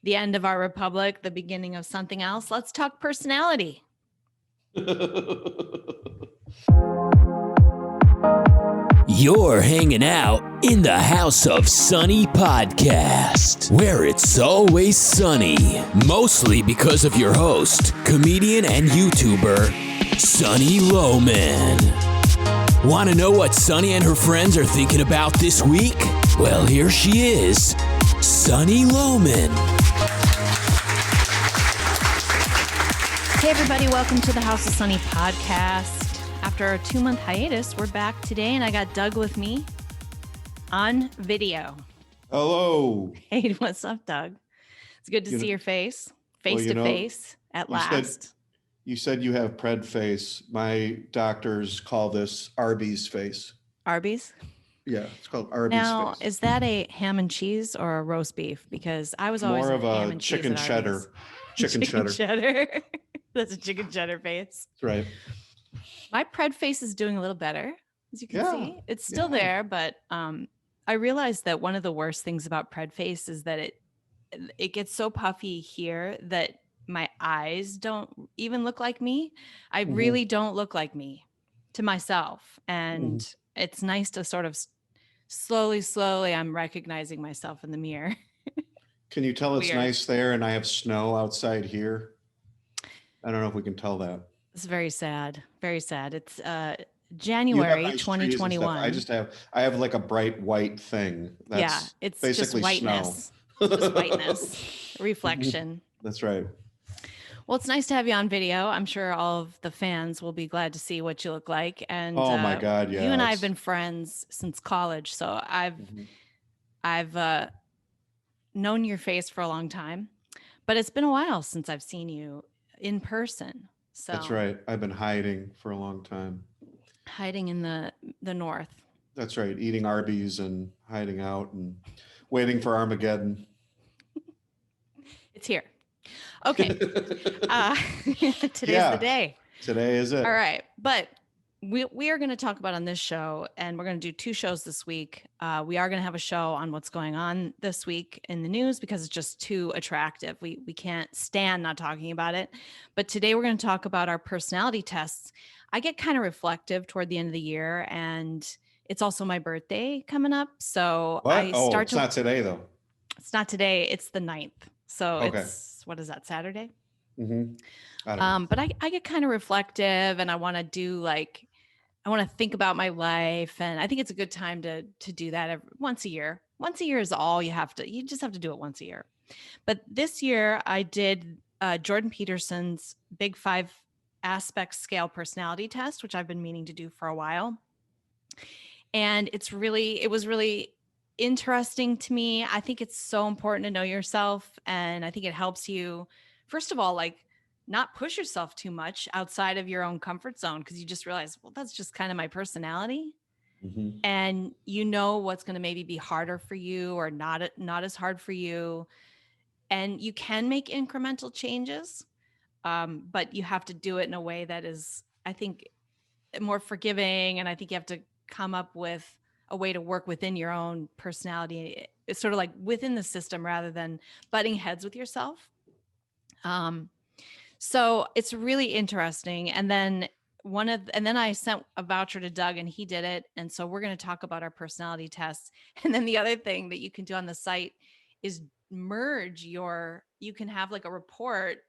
the end of our republic, the beginning of something else. Let's talk personality. You're hanging out in the House of Sunny podcast, where it's always sunny, mostly because of your host, comedian and YouTuber, Sunny Lohman. Want to know what Sunny and her friends are thinking about this week? Well, here she is, Sunny Lohman. Hey everybody, welcome to the House of Sunny podcast. After a 2-month hiatus, we're back today, and I got Doug with me on video. Hello. Hey, what's up, Doug? It's good to see your face to face at last. You said you have pred face. My doctors call this Arby's face. Arby's? Yeah, it's called Arby's now, face. Is that a ham and cheese or a roast beef? Because I was always more of ham a and chicken cheese cheddar. Chicken cheddar. That's a chicken cheddar face. That's right. My pred face is doing a little better, as you can see. It's still there, but I realized that one of the worst things about pred face is that it gets so puffy here that my eyes don't even look like me. I really don't look like me to myself. And it's nice to sort of slowly, I'm recognizing myself in the mirror. Can you tell it's nice there and I have snow outside here? I don't know if we can tell that. It's very sad. Very sad. It's January nice 2021. I have like a bright white thing. That's it's basically just whiteness. Snow. Just whiteness. Reflection. That's right. Well, it's nice to have you on video. I'm sure all of the fans will be glad to see what you look like. And oh my God, yeah. You and I have been friends since college, so I've known your face for a long time, but it's been a while since I've seen you in person. So that's right. I've been hiding for a long time. Hiding in the north. That's right. Eating Arby's and hiding out and waiting for Armageddon. It's here. Okay. Today's the day. Today is it. All right. But we are going to talk about on this show, and we're going to do 2 shows this week. We are going to have a show on what's going on this week in the news because it's just too attractive. We can't stand not talking about it. But today we're going to talk about our personality tests. I get kind of reflective toward the end of the year, and it's also my birthday coming up. So what? It's not today though. It's not today. It's the 9th. So it's, what is that, Saturday? But I get kind of reflective, and I want to think about my life. And I think it's a good time to do that once a year. Once a year is all you just have to do it once a year. But this year I did Jordan Peterson's Big 5 Aspect Scale Personality Test, which I've been meaning to do for a while. And it was really interesting to me. I think it's so important to know yourself. And I think it helps you, first of all, not push yourself too much outside of your own comfort zone, because you just realize, well, that's just kind of my personality. And you know what's going to maybe be harder for you or not as hard for you. And you can make incremental changes, but you have to do it in a way that is, I think, more forgiving. And I think you have to come up with a way to work within your own personality. It's sort of like within the system rather than butting heads with yourself. So it's really interesting. And then I sent a voucher to Doug and he did it. And so we're going to talk about our personality tests. And then the other thing that you can do on the site is you can have like a report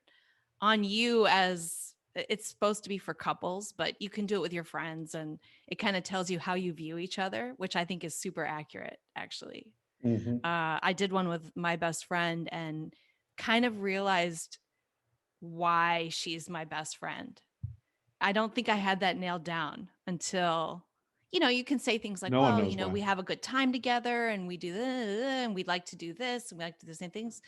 on you, as it's supposed to be for couples, but you can do it with your friends, and it kind of tells you how you view each other, which I think is super accurate, actually. I did one with my best friend and kind of realized why she's my best friend. I don't think I had that nailed down until, you can say things like, we have a good time together and we do this and we'd like to do this and we like to do the same things.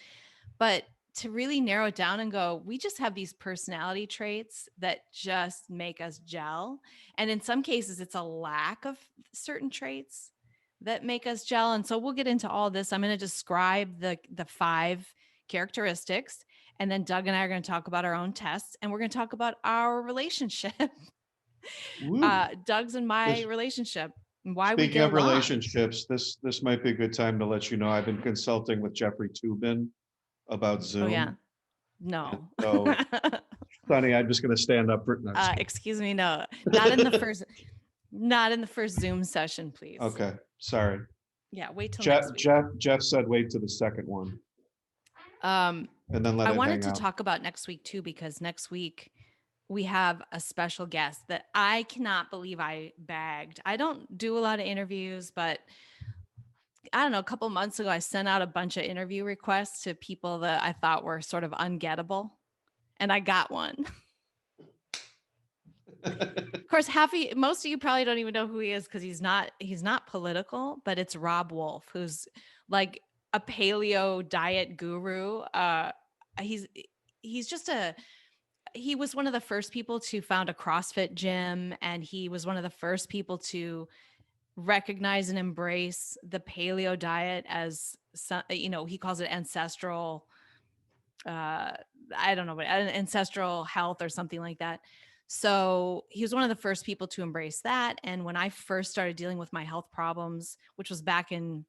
But to really narrow it down and go, we just have these personality traits that just make us gel. And in some cases, it's a lack of certain traits that make us gel. And so we'll get into all this. I'm going to describe the 5 characteristics. And then Doug and I are going to talk about our own tests, and we're going to talk about our relationship. Doug's and my relationship. Why we get along. Relationships, this might be a good time to let you know I've been consulting with Jeffrey Toobin about Zoom. Oh yeah. No. So, Sonny, I'm just going to stand up. Excuse me. No, not in the first Zoom session, please. Okay. Sorry. Yeah. Wait till next week. Jeff said, wait to the second one. And then let I it wanted hang to out. talk about next week too, because next week we have a special guest that I cannot believe I bagged. I don't do a lot of interviews, but I don't know, a couple months ago, I sent out a bunch of interview requests to people that I thought were sort of ungettable, and I got one. Of course, most of you probably don't even know who he is because he's not political, but it's Rob Wolf, who's like a paleo diet guru. He was one of the first people to found a CrossFit gym, and he was one of the first people to recognize and embrace the paleo diet as, he calls it ancestral, I don't know, ancestral health or something like that. So he was one of the first people to embrace that. And when I first started dealing with my health problems, which was back in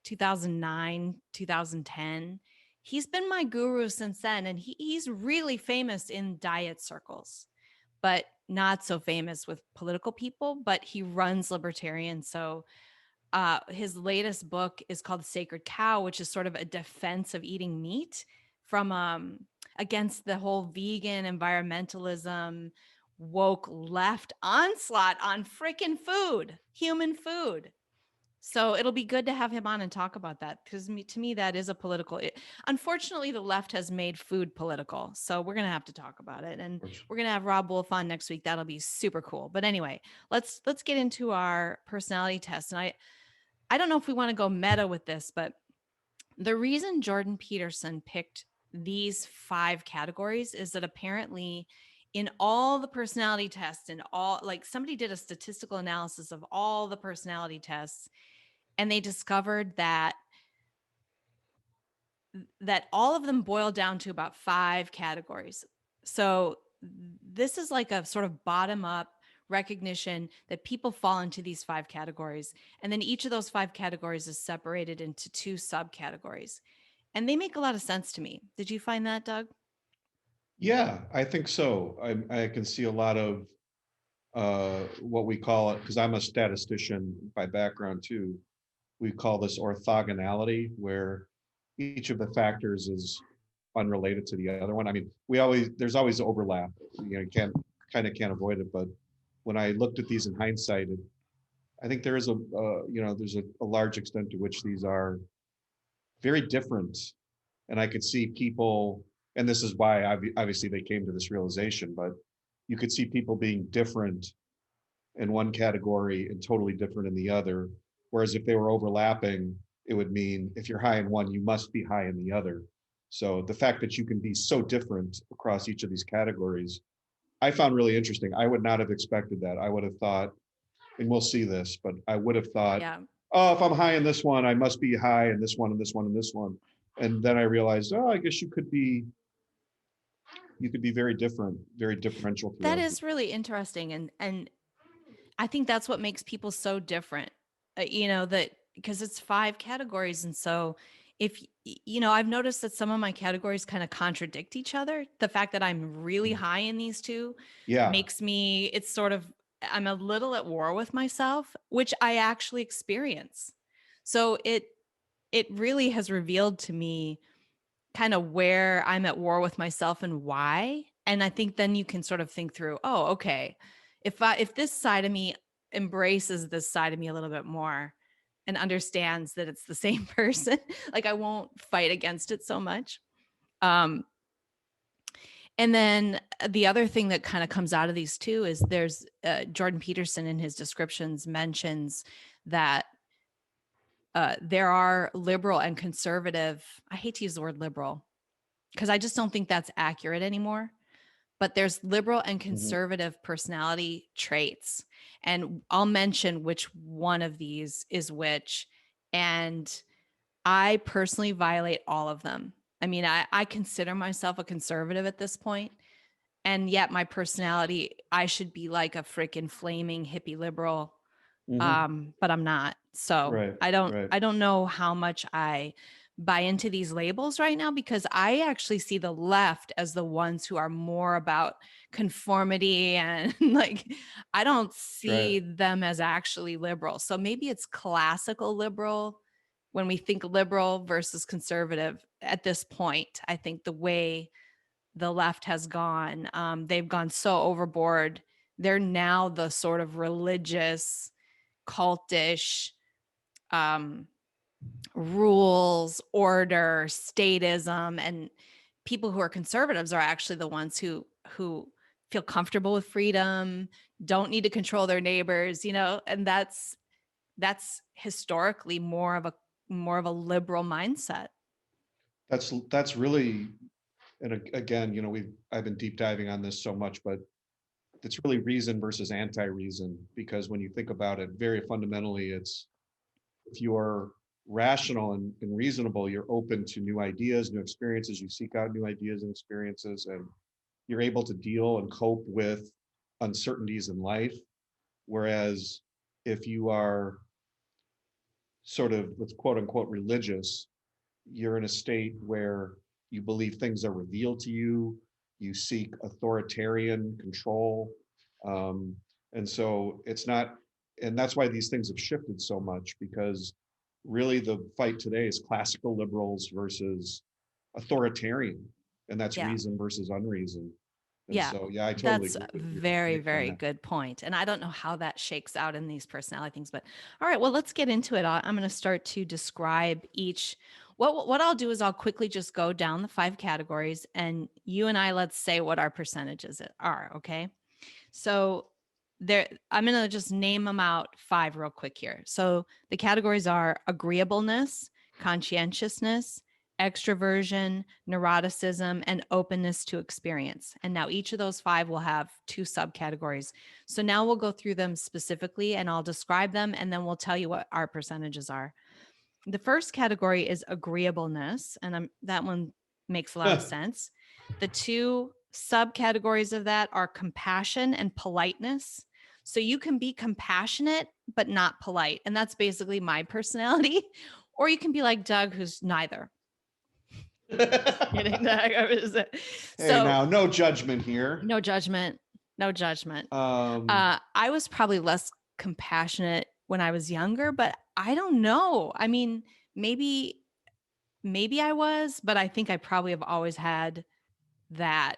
2009, 2010, he's been my guru since then. And he's really famous in diet circles, but not so famous with political people, but he runs Libertarian. So his latest book is called Sacred Cow, which is sort of a defense of eating meat from against the whole vegan environmentalism, woke left onslaught on freaking food, human food. So it'll be good to have him on and talk about that, because to me, that is a political. Unfortunately, the left has made food political. So we're going to have to talk about it. And we're going to have Rob Wolf on next week. That'll be super cool. But anyway, let's get into our personality test. And I don't know if we want to go meta with this, but the reason Jordan Peterson picked these 5 categories is that apparently in all the personality tests and all, like, somebody did a statistical analysis of all the personality tests, and they discovered that all of them boil down to about 5 categories. So this is like a sort of bottom up recognition that people fall into these 5 categories. And then each of those 5 categories is separated into 2 subcategories. And they make a lot of sense to me. Did you find that, Doug? Yeah, I think so. I can see a lot of what we call it, because I'm a statistician by background too. We call this orthogonality, where each of the factors is unrelated to the other one. I mean, there's always overlap. You can't avoid it. But when I looked at these in hindsight, I think there is there's a large extent to which these are very different. And I could see people, and this is why obviously they came to this realization, but you could see people being different in one category and totally different in the other. Whereas if they were overlapping, it would mean if you're high in one, you must be high in the other. So the fact that you can be so different across each of these categories, I found really interesting. I would not have expected that. I would have thought, and we'll see this, but I would have thought, oh, if I'm high in this one, I must be high in this one and this one and this one. And then I realized, oh, I guess you could be very different, very differential. That is really interesting. And I think that's what makes people so different, that because it's 5 categories. And so if, I've noticed that some of my categories kind of contradict each other. The fact that I'm really high in these 2 makes me, I'm a little at war with myself, which I actually experience. So it really has revealed to me kind of where I'm at war with myself and why. And I think then you can sort of think through, oh, okay, if this side of me embraces this side of me a little bit more and understands that it's the same person, like I won't fight against it so much. And then the other thing that kind of comes out of these 2 is there's Jordan Peterson in his descriptions mentions that there are liberal and conservative. I hate to use the word liberal because I just don't think that's accurate anymore. But there's liberal and conservative personality traits. And I'll mention which one of these is which. And I personally violate all of them. I mean, I consider myself a conservative at this point. And yet my personality, I should be like a freaking flaming hippie liberal. But I'm not. So I don't know how much I buy into these labels right now, because I actually see the left as the ones who are more about conformity and like, I don't see them as actually liberal. So maybe it's classical liberal when we think liberal versus conservative at this point. I think the way the left has gone, they've gone so overboard. They're now the sort of religious, cultish, rules, order, statism, and people who are conservatives are actually the ones who feel comfortable with freedom, don't need to control their neighbors, and that's historically more of a liberal mindset. That's really, and again, I've been deep diving on this so much, but it's really reason versus anti-reason, because when you think about it, very fundamentally, it's if you're rational and reasonable, you're open to new ideas, new experiences, you seek out new ideas and experiences, and you're able to deal and cope with uncertainties in life. Whereas if you are sort of, let's quote unquote, religious, you're in a state where you believe things are revealed to you, you seek authoritarian control. And so it's not, and that's why these things have shifted so much, because really the fight today is classical liberals versus authoritarian, and that's reason versus unreason. And so, I totally that's agree a with your very, take on very that. good point. And I don't know how that shakes out in these personality things, but all right, well, let's get into it. I'm going to start to describe each. What I'll do is I'll quickly just go down the 5 categories, and you and I, let's say what our percentages are. Okay. So I'm going to just name them out 5 real quick here. So the categories are agreeableness, conscientiousness, extroversion, neuroticism, and openness to experience. And now each of those 5 will have 2 subcategories. So now we'll go through them specifically and I'll describe them, and then we'll tell you what our percentages are. The first category is agreeableness, and that one makes a lot of sense. The 2 subcategories of that are compassion and politeness. So you can be compassionate, but not polite. And that's basically my personality. Or you can be like Doug, who's neither. Kidding, Doug. Hey, now, no judgment here. No judgment. No judgment. I was probably less compassionate when I was younger, but I don't know. I mean, maybe I was, but I think I probably have always had that,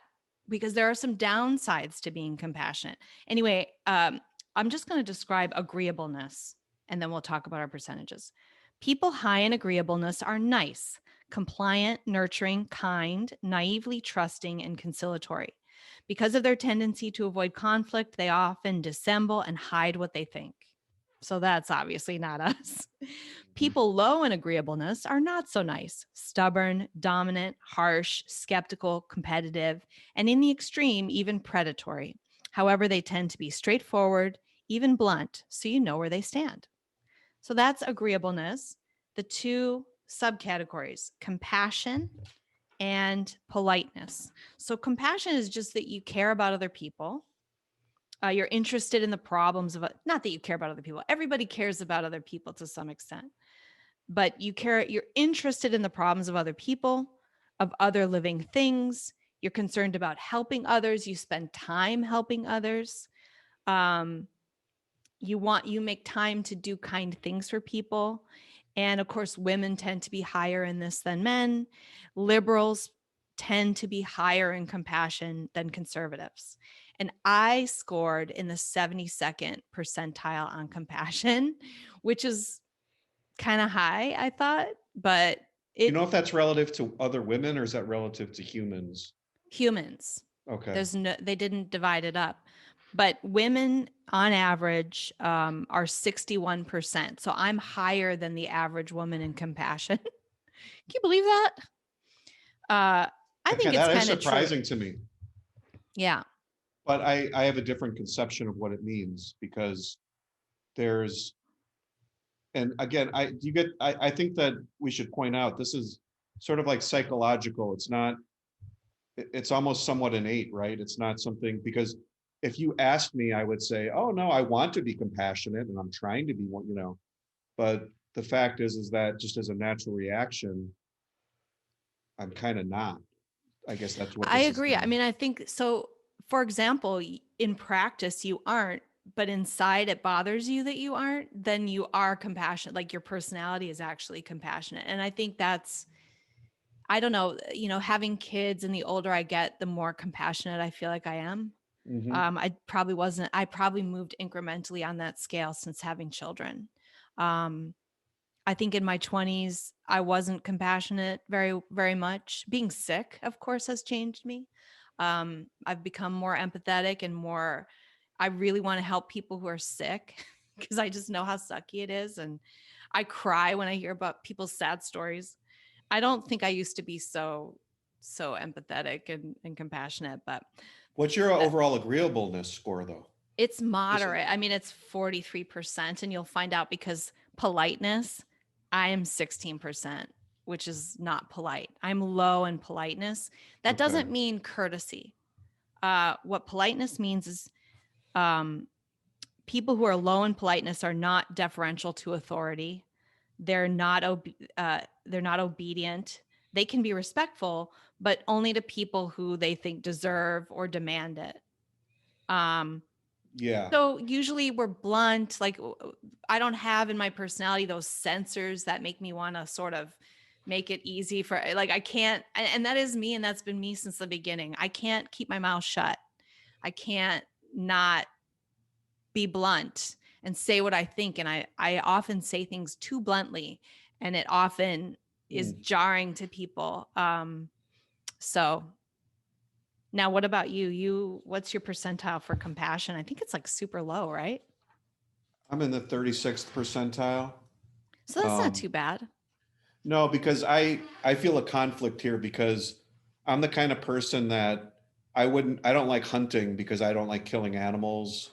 because there are some downsides to being compassionate. Anyway, I'm just going to describe agreeableness, and then we'll talk about our percentages. People high in agreeableness are nice, compliant, nurturing, kind, naively trusting, and conciliatory. Because of their tendency to avoid conflict, they often dissemble and hide what they think. So that's obviously not us. People low in agreeableness are not so nice, stubborn, dominant, harsh, skeptical, competitive, and in the extreme, even predatory. However, they tend to be straightforward, even blunt, so you know where they stand. So that's agreeableness. The 2 subcategories, compassion and politeness. So compassion is just that you care about other people. You're interested in the problems of, not that you care about other people. Everybody cares about other people to some extent, but you're interested in the problems of other people, of other living things. You're concerned about helping others. You spend time helping others. You make time to do kind things for people. And of course, women tend to be higher in this than men. Liberals tend to be higher in compassion than conservatives. And I scored in the 72nd percentile on compassion, which is kind of high, I thought, but You know if that's relative to other women or is that relative to humans? Humans. Okay. They didn't divide it up. But women on average are 61%. So I'm higher than the average woman in compassion. Can you believe that? I think it's that is kind of surprising true. to me. Yeah. But I have a different conception of what it means, because there's, and again, I think that we should point out, this is sort of like psychological. It's not, it's almost somewhat innate, right? It's not something, because if you asked me, I would say, oh no, I want to be compassionate and I'm trying to be one, but the fact is that just as a natural reaction, I'm kind of not. I guess that's what I this is agree. I saying. mean, I think so. For example, in practice, you aren't, but inside it bothers you that you aren't, then you are compassionate. Like your personality is actually compassionate. And I think that's, I don't know, having kids and the older I get, the more compassionate I feel like I am. I probably moved incrementally on that scale since having children. Um, I think in my 20s, I wasn't compassionate very, very much. Being sick, of course, has changed me. I've become more empathetic and more, I really want to help people who are sick because I just know how sucky it is. And I cry when I hear about people's sad stories. I don't think I used to be so empathetic and compassionate, but What's your that, overall agreeableness score though? it's moderate. I mean, it's 43%, and you'll find out because politeness, I am 16%, which is not polite. I'm low in politeness. That Okay. doesn't mean courtesy. What politeness means is people who are low in politeness are not deferential to authority. They're not obedient. They can be respectful, but only to people who they think deserve or demand it. Yeah. So usually we're blunt. Like I don't have in my personality those sensors that make me want to sort of make it easy for, like, I can't, and that is me. And that's been me since the beginning. I can't keep my mouth shut. I can't not be blunt and say what I think. And I often say things too bluntly, and it often is jarring to people. So now what about you? What's your percentile for compassion? I think it's like super low, right? I'm in the 36th percentile. So that's not too bad. No, because I feel a conflict here because I'm the kind of person that I don't like hunting because I don't like killing animals.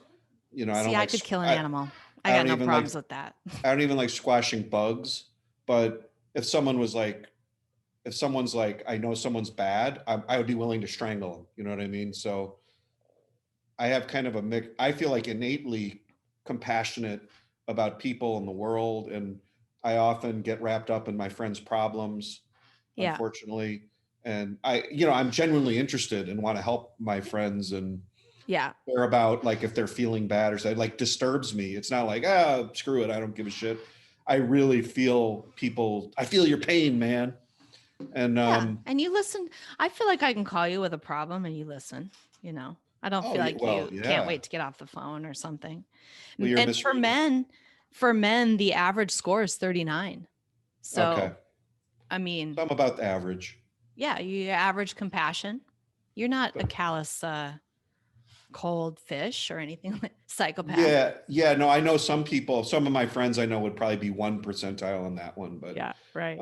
I don't See, I like could kill an I, animal. I I got don't no even like problems with that. I don't even like squashing bugs. But if someone's like, I know someone's bad, I would be willing to strangle them. You know what I mean? So I have kind of a mix. I feel like innately compassionate about people in the world, and I often get wrapped up in my friends' problems, Yeah. unfortunately. And I'm genuinely interested and want to help my friends, and Yeah. they're about, like, if they're feeling bad or something, like, disturbs me. It's not like, screw it, I don't give a shit. I really feel people. I feel your pain, man. And Yeah. And you listen. I feel like I can call you with a problem and you listen, I don't oh feel yeah, like well, you can't yeah. wait to get off the phone or something. Well, you're And misreading. for men, the average score is 39. Okay, So, I mean, so I'm about the average. yeah, you average compassion. You're not a callous, cold fish or anything like psychopath. Yeah, no, I know some people, some of my friends I know would probably be 1 percentile on that one, but Yeah, right.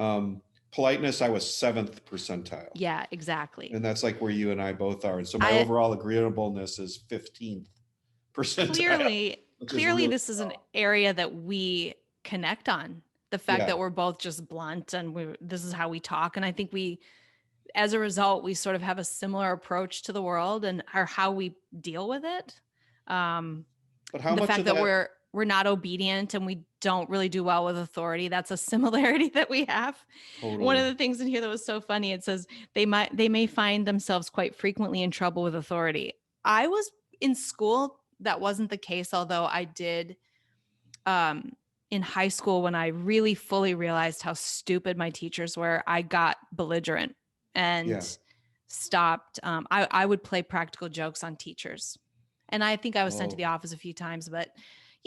politeness, I was 7th percentile. Yeah, exactly. And that's like where you and I both are. And so my I overall agreeableness is 15th percentile, which is clearly really this is an low. area that we connect on. The fact Yeah, that we're both just blunt and this is how we talk. And I think as a result, we sort of have a similar approach to the world and how we deal with it. but how The much fact of that that? we're not obedient and we don't really do well with authority, that's a similarity that we have. One of Totally. the things in here that was so funny, it says they may find themselves quite frequently in trouble with authority. I was in school, that wasn't the case, although I did in high school, when I really fully realized how stupid my teachers were, I got belligerent and Yeah. stopped. I would play practical jokes on teachers. And I think I was sent to the Oh, office a few times, but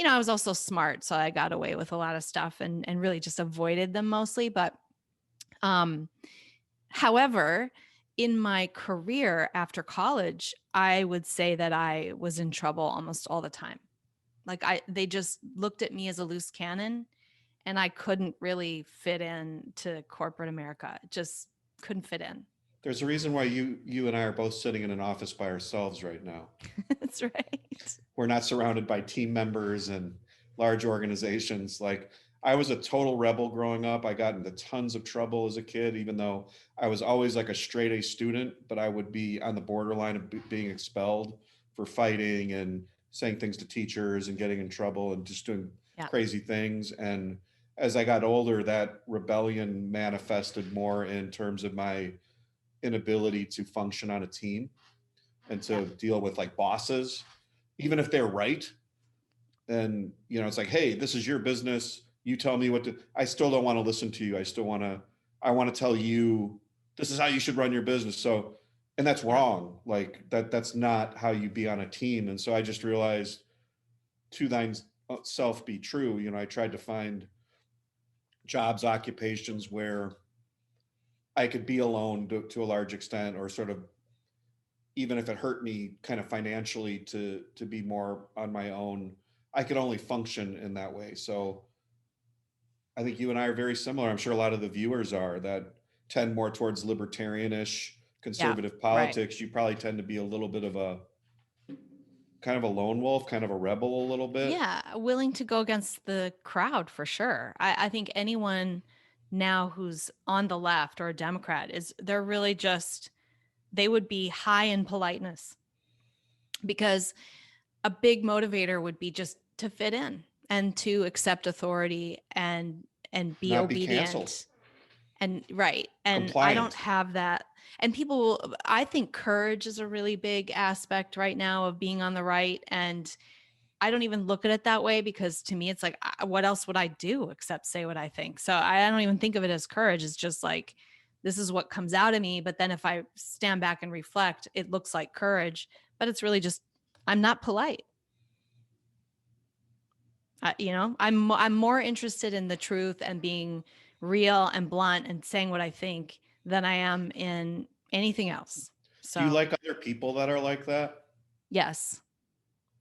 I was also smart. So I got away with a lot of stuff and really just avoided them mostly. But um, however, in my career after college, I would say that I was in trouble almost all the time. Like they just looked at me as a loose cannon, and I couldn't really fit in to corporate America. Just couldn't fit in. there's a reason why you and I are both sitting in an office by ourselves right now. That's right. We're not surrounded by team members and large organizations. Like, I was a total rebel growing up. I got into tons of trouble as a kid, even though I was always like a straight A student, but I would be on the borderline of being expelled for fighting and saying things to teachers and getting in trouble and just doing Yeah. crazy things. And as I got older, that rebellion manifested more in terms of my inability to function on a team and to deal with like bosses, even if they're right. And, you know, it's like, hey, this is your business. You tell me what to, I still don't want to listen to you. I want to tell you, this is how you should run your business. So, and that's wrong. Like that's not how you be on a team. And so I just realized, to thine self be true. You know, I tried to find jobs, occupations where I could be alone to a large extent, or sort of, even if it hurt me kind of financially to be more on my own, I could only function in that way. So I think you and I are very similar. I'm sure a lot of the viewers are, that tend more towards libertarianish conservative politics. Right. You probably tend to be a little bit of a kind of a lone wolf, kind of a rebel a little bit. Yeah, willing to go against the crowd for sure. I think anyone now who's on the left or a Democrat they're really just, they would be high in politeness, because a big motivator would be just to fit in and to accept authority and be not obedient. And right. And compliant. I don't have that. And people, I think courage is a really big aspect right now of being on the right. And I don't even look at it that way, because to me, it's like, what else would I do except say what I think? So I don't even think of it as courage. It's just like, this is what comes out of me. But then if I stand back and reflect, it looks like courage, but it's really just, I'm not polite. You know, I'm more interested in the truth and being real and blunt and saying what I think than I am in anything else. So, do you like other people that are like that? Yes.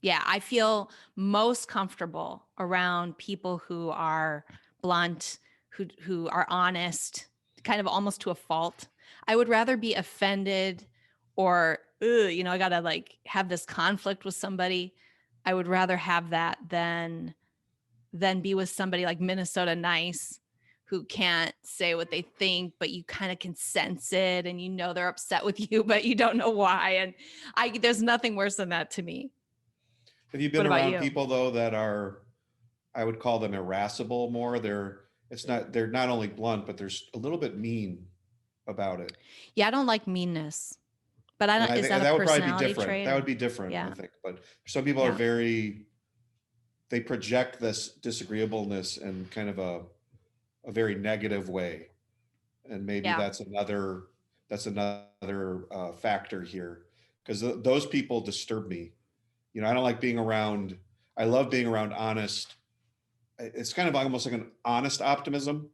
Yeah, I feel most comfortable around people who are blunt, who are honest, kind of almost to a fault. I would rather be offended or, you know, I got to like have this conflict with somebody. I would rather have that than be with somebody like Minnesota Nice, who can't say what they think, but you kind of can sense it, and you know they're upset with you, but you don't know why. And there's nothing worse than that to me. Have you been around people though that are, I would call them irascible more? They're not only blunt, but they're a little bit mean about it. Yeah, I don't like meanness, but I don't. Is that a personality trait? That would be different, I think. But some people are they project this disagreeableness in kind of a very negative way, and maybe that's another factor here, because those people disturb me. You know, I don't like being around. I love being around honest. It's kind of almost like an honest optimism,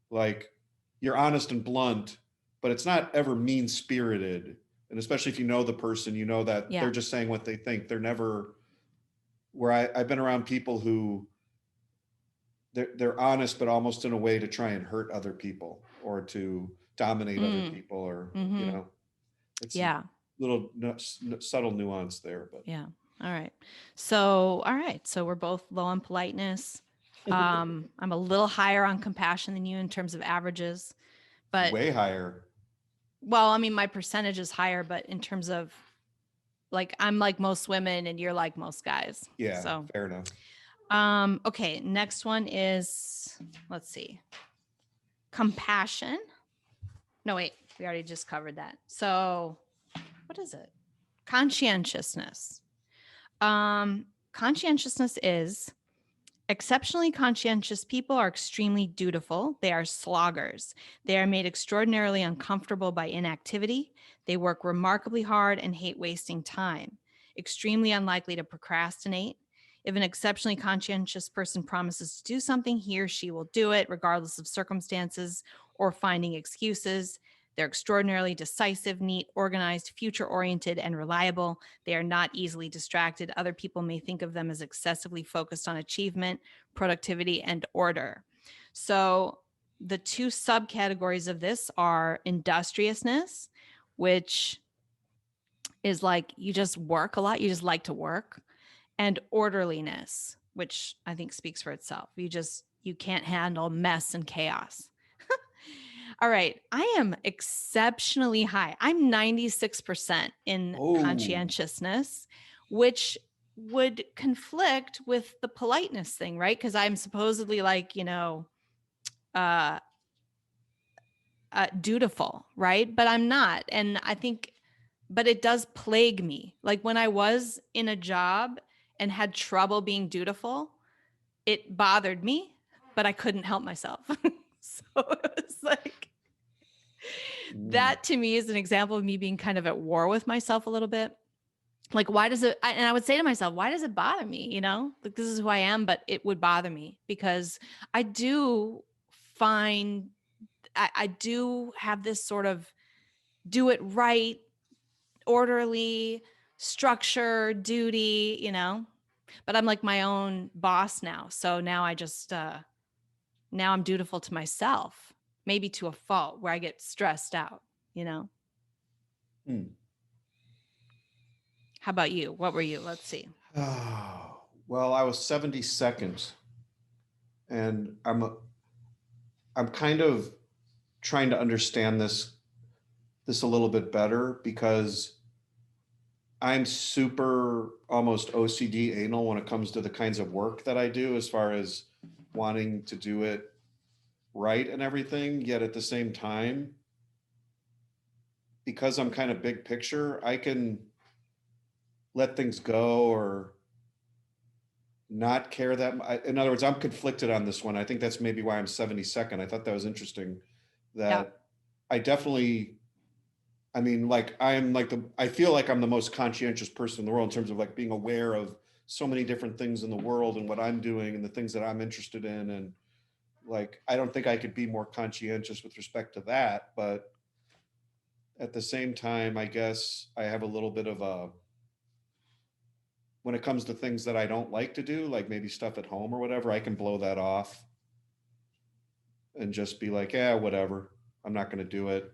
like you're honest and blunt, but it's not ever mean spirited. And especially if you know the person, you know that they're just saying what they think. They're never, where I've been around people who they're honest, but almost in a way to try and hurt other people or to dominate other people, or, you know, it's a little subtle nuance there, but All right. So we're both low on politeness. I'm a little higher on compassion than you in terms of averages, but way higher. Well, I mean, my percentage is higher, but in terms of like, I'm like most women and you're like most guys. Yeah. So fair enough. Okay. Next one is, let's see. Compassion. No, wait, we already just covered that. So what is it? Conscientiousness. Conscientiousness is exceptionally conscientious people are extremely dutiful. They are sloggers. They are made extraordinarily uncomfortable by inactivity. They work remarkably hard and hate wasting time. Extremely unlikely to procrastinate. If an exceptionally conscientious person promises to do something, he or she will do it, regardless of circumstances or finding excuses. They're extraordinarily decisive, neat, organized, future-oriented, and reliable. They are not easily distracted. Other people may think of them as excessively focused on achievement, productivity, and order. So the two subcategories of this are industriousness, which is like you just work a lot. You just like to work. And orderliness, which I think speaks for itself. You can't handle mess and chaos. All right. I am exceptionally high. I'm 96% in conscientiousness, which would conflict with the politeness thing, right? Because I'm supposedly like, you know, dutiful, right? But I'm not. And I think, but it does plague me. Like when I was in a job and had trouble being dutiful, it bothered me, but I couldn't help myself. So it was like, that to me is an example of me being kind of at war with myself a little bit. Like, why does it, and I would say to myself, why does it bother me? You know, like this is who I am, but it would bother me because I do find, I do have this sort of do it right, orderly, structure, duty, you know, but I'm like my own boss now. So now I just, now I'm dutiful to myself, maybe to a fault where I get stressed out, you know? How about you? What were you? Let's see. Well, I was 72nd, and I'm kind of trying to understand this a little bit better, because I'm super almost OCD anal when it comes to the kinds of work that I do, as far as wanting to do it right and everything. Yet at the same time, because I'm kind of big picture, I can let things go or not care that much. In other words, I'm conflicted on this one. I think that's maybe why I'm 72nd. I thought that was interesting, that I definitely, I mean, like I feel like I'm the most conscientious person in the world in terms of like being aware of so many different things in the world and what I'm doing and the things that I'm interested in. And like, I don't think I could be more conscientious with respect to that. But at the same time, I guess I have a little bit of a, when it comes to things that I don't like to do, like maybe stuff at home or whatever, I can blow that off and just be like, yeah, whatever, I'm not going to do it,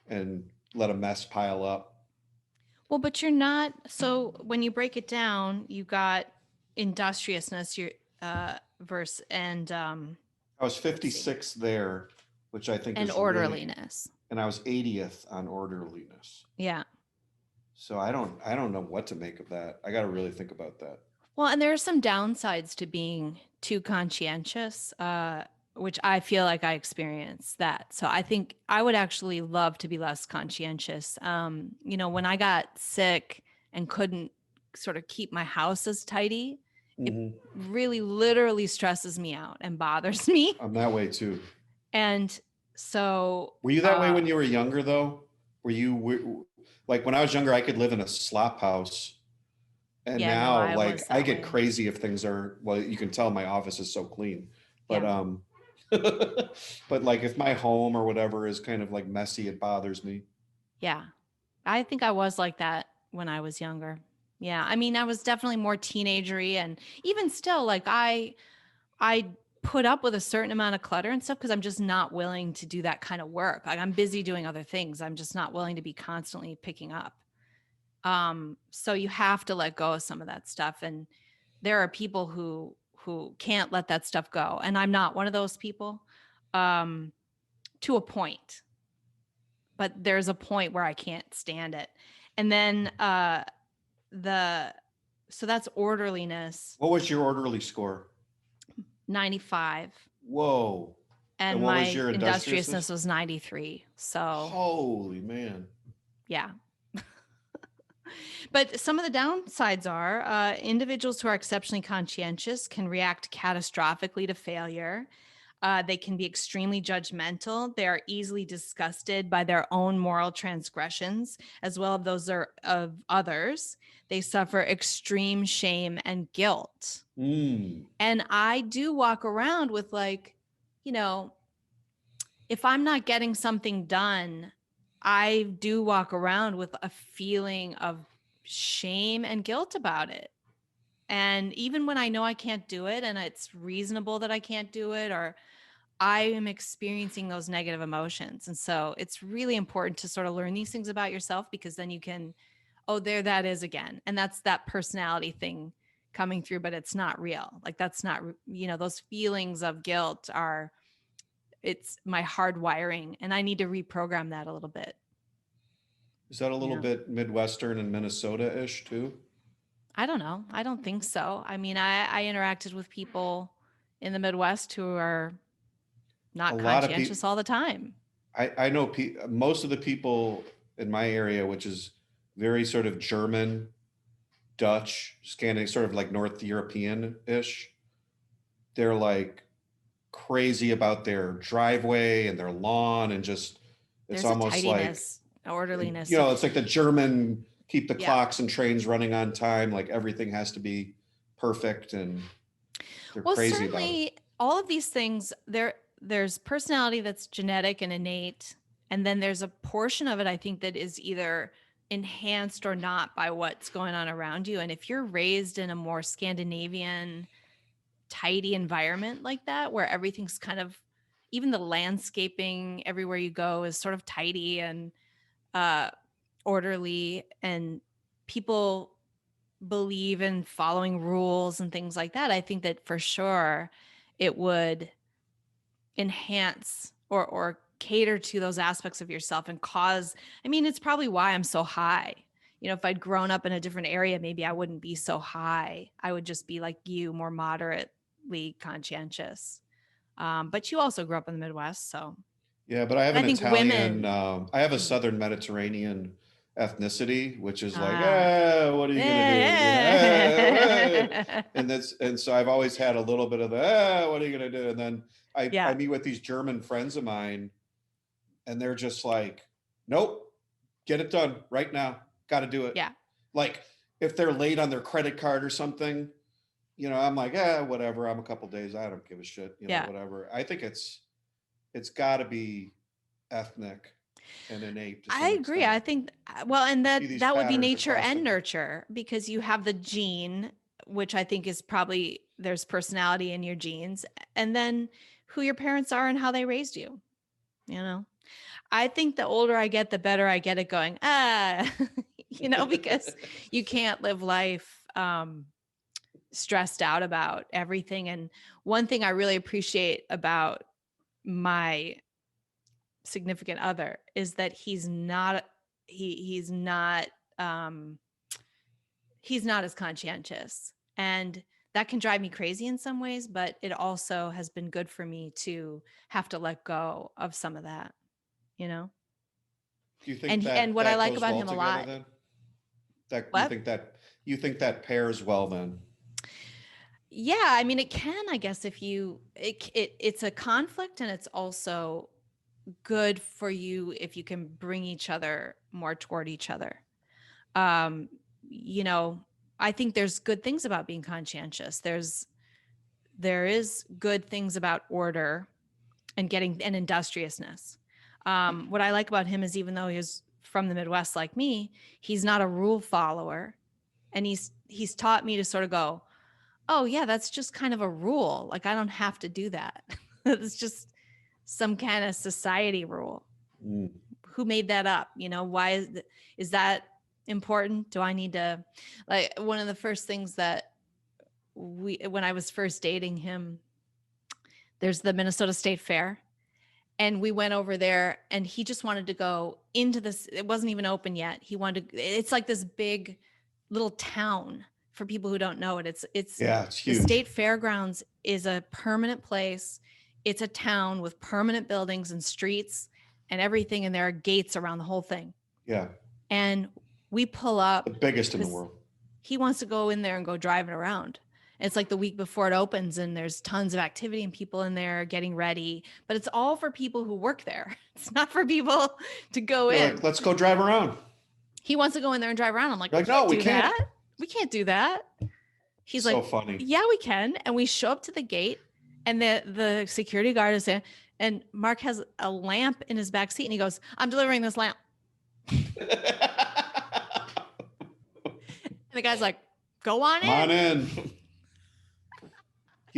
and let a mess pile up. Well, but you're not. So when you break it down, you got industriousness, your verse, and I was 56th there, which I think and is orderliness. Really, and I was 80th on orderliness. Yeah. So I don't know what to make of that. I got to really think about that. Well, and there are some downsides to being too conscientious, which I feel like I experienced that. So I think I would actually love to be less conscientious. You know, when I got sick and couldn't sort of keep my house as tidy, it really literally stresses me out and bothers me. I'm that way too. And so were you that way when you were younger though? Like when I was younger, I could live in a slop house. And yeah, now, no, like, I get crazy if things are, well, you can tell my office is so clean, but, but like if my home or whatever is kind of like messy, it bothers me. Yeah. I think I was like that when I was younger. Yeah. I mean, I was definitely more teenagery, and even still, like I put up with a certain amount of clutter and stuff because I'm just not willing to do that kind of work. Like I'm busy doing other things. I'm just not willing to be constantly picking up. So you have to let go of some of that stuff. And there are people who can't let that stuff go. And I'm not one of those people, to a point, but there's a point where I can't stand it. And then, so that's orderliness. What was your orderly score? 95. Whoa. And what my was your industriousness was 93. So holy man. Yeah. But some of the downsides are individuals who are exceptionally conscientious can react catastrophically to failure. They can be extremely judgmental. They are easily disgusted by their own moral transgressions, as well as those of others. They suffer extreme shame and guilt. And I do walk around with, like, you know, if I'm not getting something done, I do walk around with a feeling of shame and guilt about it. And even when I know I can't do it and it's reasonable that I can't do it, or I am experiencing those negative emotions. And so it's really important to sort of learn these things about yourself, because then you can, oh, there that is again. And that's that personality thing coming through, but it's not real. Like that's not, you know, those feelings of guilt are, it's my hardwiring, and I need to reprogram that a little bit. Is that a little bit Midwestern and Minnesota-ish too? I don't know. I don't think so. I mean, I interacted with people in the Midwest who are not conscientious all the time. I know most of the people in my area, which is very sort of German, Dutch, Scandinavian, sort of like North European-ish. They're like crazy about their driveway and their lawn, and just it's There's a almost like, tidiness, orderliness. it's like the German keep the Yeah. clocks and trains running on time. Like everything has to be perfect, and they're crazy about it. Certainly all of these things, there's personality that's genetic and innate. And then there's a portion of it, I think, that is either enhanced or not by what's going on around you. And if you're raised in a more Scandinavian, tidy environment like that, where everything's kind of, even the landscaping everywhere you go is sort of tidy and orderly, and people believe in following rules and things like that, I think that for sure it would enhance or cater to those aspects of yourself and cause, I mean, it's probably why I'm so high. If I'd grown up in a different area, maybe I wouldn't be so high. I would just be like you, more moderately conscientious. But you also grew up in the Midwest, so. Yeah, but I have I an think Italian, women- I have a Southern Mediterranean ethnicity, which is like, what are you gonna do? And so I've always had a little bit of the, what are you gonna do? And then I meet with these German friends of mine, and they're just like, nope, get it done right now. Got to do it. Yeah. Like if they're late on their credit card or something, I'm like, whatever. I'm a couple days. I don't give a shit. Whatever. I think it's got to be ethnic and innate. I agree. I think, and that would be nature and them. nurture, because you have the gene, which I think is probably, there's personality in your genes, and then who your parents are and how they raised you. I think the older I get, the better I get at going, because you can't live life stressed out about everything. And one thing I really appreciate about my significant other is that he's not as conscientious, and that can drive me crazy in some ways, but it also has been good for me to have to let go of some of that. Do you think and what I like about him a lot. Then? You think that pairs well then? Yeah, I mean, it can, I guess, if it's a conflict, and it's also good for you if you can bring each other more toward each other. I think there's good things about being conscientious. There is good things about order and getting an industriousness. What I like about him is, even though he was from the Midwest like me, he's not a rule follower. And he's taught me to sort of go, oh yeah, that's just kind of a rule. Like, I don't have to do that. It's just some kind of society rule. Who made that up? Why is that important? Do I need to, like, one of the first things that when I was first dating him, there's the Minnesota State Fair. And we went over there, and he just wanted to go into this. It wasn't even open yet. It's like this big little town for people who don't know it. It's huge. The State Fairgrounds is a permanent place. It's a town with permanent buildings and streets and everything. And there are gates around the whole thing. Yeah. And we pull up. The biggest in the world. He wants to go in there and go driving around. It's like the week before it opens, and there's tons of activity and people in there getting ready, but it's all for people who work there. It's not for people to go in. Like, let's go drive around. He wants to go in there and drive around. I'm like, no, we can't. We can't do that. He's so like, funny. Yeah, we can. And we show up to the gate, and the security guard is there, and Mark has a lamp in his back seat, and he goes, I'm delivering this lamp. And the guy's like, go on in. Come on in.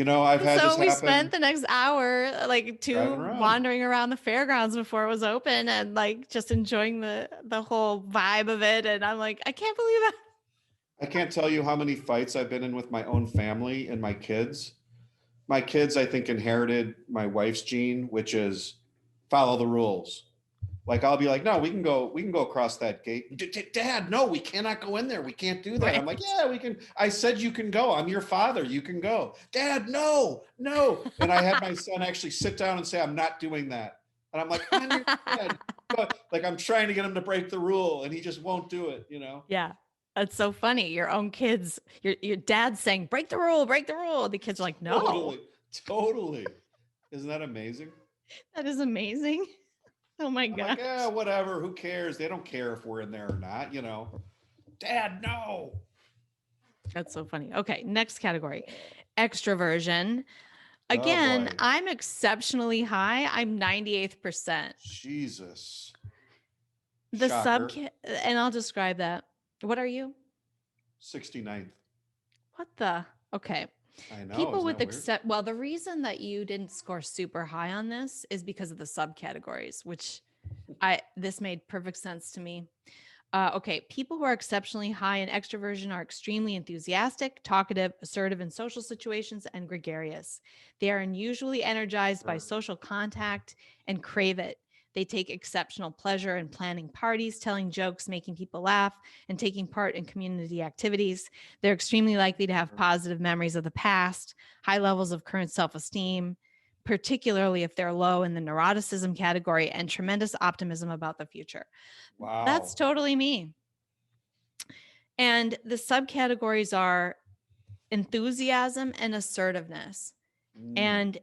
I've had this happen. So we spent the next hour, like, wandering around the fairgrounds before it was open, and like just enjoying the whole vibe of it. And I'm like, I can't believe that. I can't tell you how many fights I've been in with my own family and my kids. My kids, I think, inherited my wife's gene, which is follow the rules. Like, I'll be like, no, we can go across that gate. Dad, no, we cannot go in there. We can't do that. Right. I'm like, yeah, we can. I said, you can go. I'm your father. You can go. Dad, no. And I had my son actually sit down and say, I'm not doing that. And I'm like, I'm your dad. But like, I'm trying to get him to break the rule and he just won't do it, Yeah. That's so funny. Your own kids, your dad's saying, break the rule, break the rule. The kids are like, no. Totally. Isn't that amazing? That is amazing. Oh my God. Like, yeah, whatever. Who cares? They don't care if we're in there or not, Dad, no. That's so funny. Okay. Next category, extroversion. Oh, Again, boy. I'm exceptionally high. I'm 98th percent. Jesus. The Shocker. and I'll describe that. What are you? 69th. What the? Okay. I know. People with well, the reason that you didn't score super high on this is because of the subcategories, which this made perfect sense to me. Okay. People who are exceptionally high in extroversion are extremely enthusiastic, talkative, assertive in social situations, and gregarious. They are unusually energized by social contact and crave it. They take exceptional pleasure in planning parties, telling jokes, making people laugh, and taking part in community activities. They're extremely likely to have positive memories of the past, high levels of current self-esteem, particularly if they're low in the neuroticism category, and tremendous optimism about the future. Wow. That's totally me. And the subcategories are enthusiasm and assertiveness. And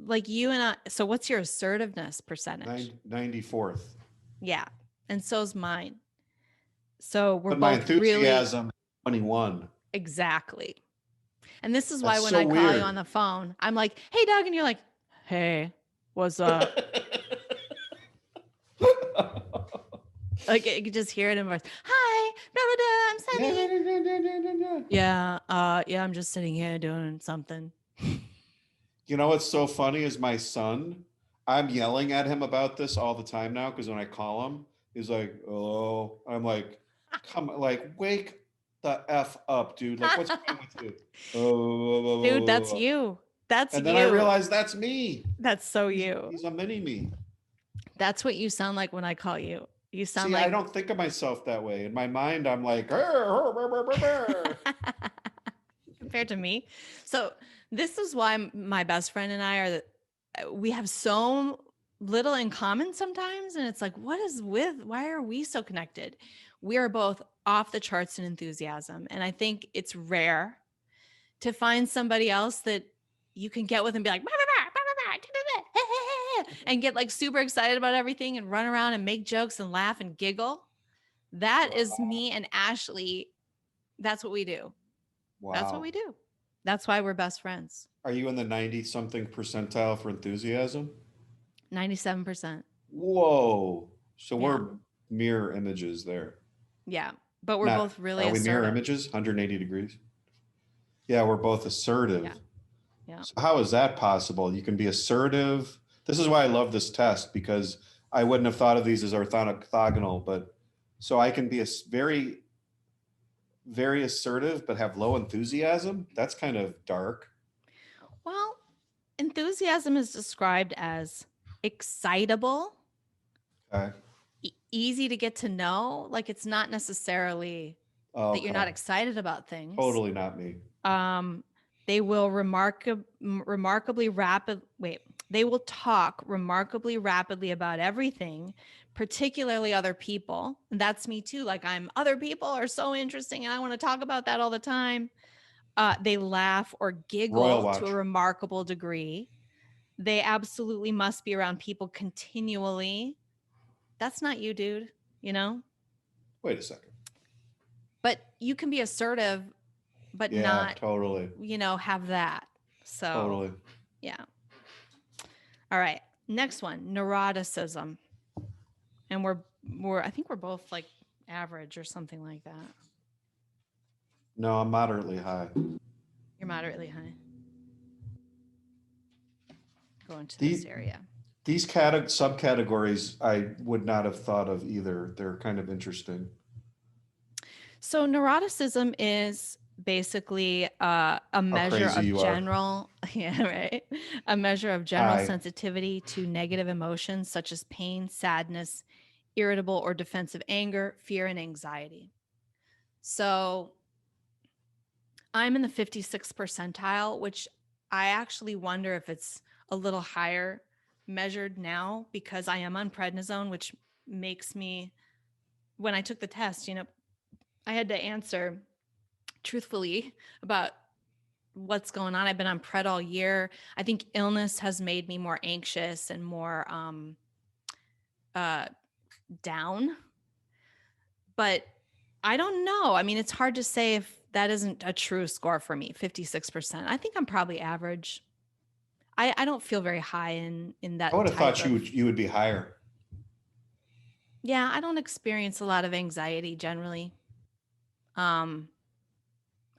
like you and I, so what's your assertiveness percentage? 94th. Yeah. And so's mine. So we're But both my enthusiasm 21. Exactly. And this is why That's when so I call weird. you on the phone, I'm like, hey, Doug. And you're like, hey, what's up? Like you could just hear it in voice. Hi, blah, blah, blah, I'm Sunny. Yeah, I'm just sitting here doing something. You know what's so funny is my son. I'm yelling at him about this all the time now because when I call him, he's like, "Oh," I'm like, "Come, like, wake the F up, dude! Like, what's wrong with you?" Oh, dude, that's you. That's and you. then I realized that's me. That's so you. He's a mini me. That's what you sound like when I call you. You sound See, like I don't think of myself that way. In my mind, I'm like, compared to me. So this is why my best friend and I are we have so little in common sometimes. And it's like, why are we so connected? We are both off the charts in enthusiasm. And I think it's rare to find somebody else that you can get with and be like, and get like super excited about everything and run around and make jokes and laugh and giggle. That is me and Ashley. That's what we do. wow. That's what we do. That's why we're best friends. Are you in the 90-something percentile for enthusiasm? 97%. Whoa. So we're mirror images there. Yeah. But we're both really assertive. Are we mirror images? 180 degrees? Yeah, we're both assertive. Yeah. So how is that possible? You can be assertive. This is why I love this test, because I wouldn't have thought of these as orthogonal, but so I can be a very, very assertive, but have low enthusiasm. That's kind of dark. Well, enthusiasm is described as excitable, easy to get to know. Like it's not necessarily that you're not excited about things. Totally not me. They will they will talk remarkably rapidly about everything, particularly other people. And that's me too. Like other people are so interesting and I want to talk about that all the time. They laugh or giggle to a remarkable degree. They absolutely must be around people continually. That's not you, dude, Wait a second. But you can be assertive, but not totally, have that. So totally. Yeah. All right. Next one, neuroticism. And I think we're both like average or something like that. No, I'm moderately high. You're moderately high. Go into this area. These subcategories I would not have thought of either. They're kind of interesting. So neuroticism is basically a measure of general, a measure of general sensitivity to negative emotions such as pain, sadness, irritable or defensive anger, fear, and anxiety. So I'm in the 56th percentile, which I actually wonder if it's a little higher measured now because I am on prednisone, which makes me, when I took the test, I had to answer truthfully about what's going on. I've been on pred all year. I think illness has made me more anxious and more down. But I don't know. I mean, it's hard to say if that isn't a true score for me, 56%. I think I'm probably average. I don't feel very high in that I would have type thought of. you would be higher. Yeah, I don't experience a lot of anxiety generally. I'm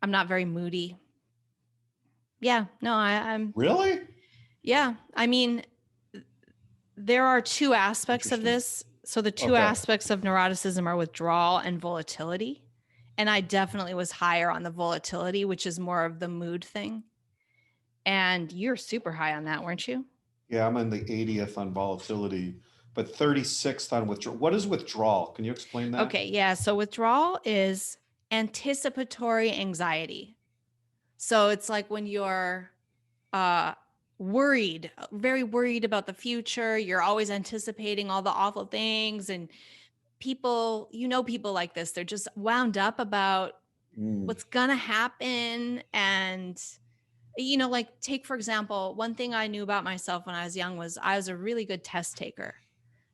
not very moody. Yeah, no, I'm. Really? Yeah, I mean, there are two aspects of Interesting. this. So the two aspects of neuroticism are withdrawal and volatility. And I definitely was higher on the volatility, which is more of the mood thing. And you're super high on that, weren't you? Yeah, I'm on the 80th on volatility, but 36th on withdrawal. What is withdrawal? Can you explain that? Okay, yeah. So withdrawal is anticipatory anxiety. So it's like when you're worried, very worried about the future. You're always anticipating all the awful things. And people, people like this, they're just wound up about what's going to happen. And, like take, for example, one thing I knew about myself when I was young was I was a really good test taker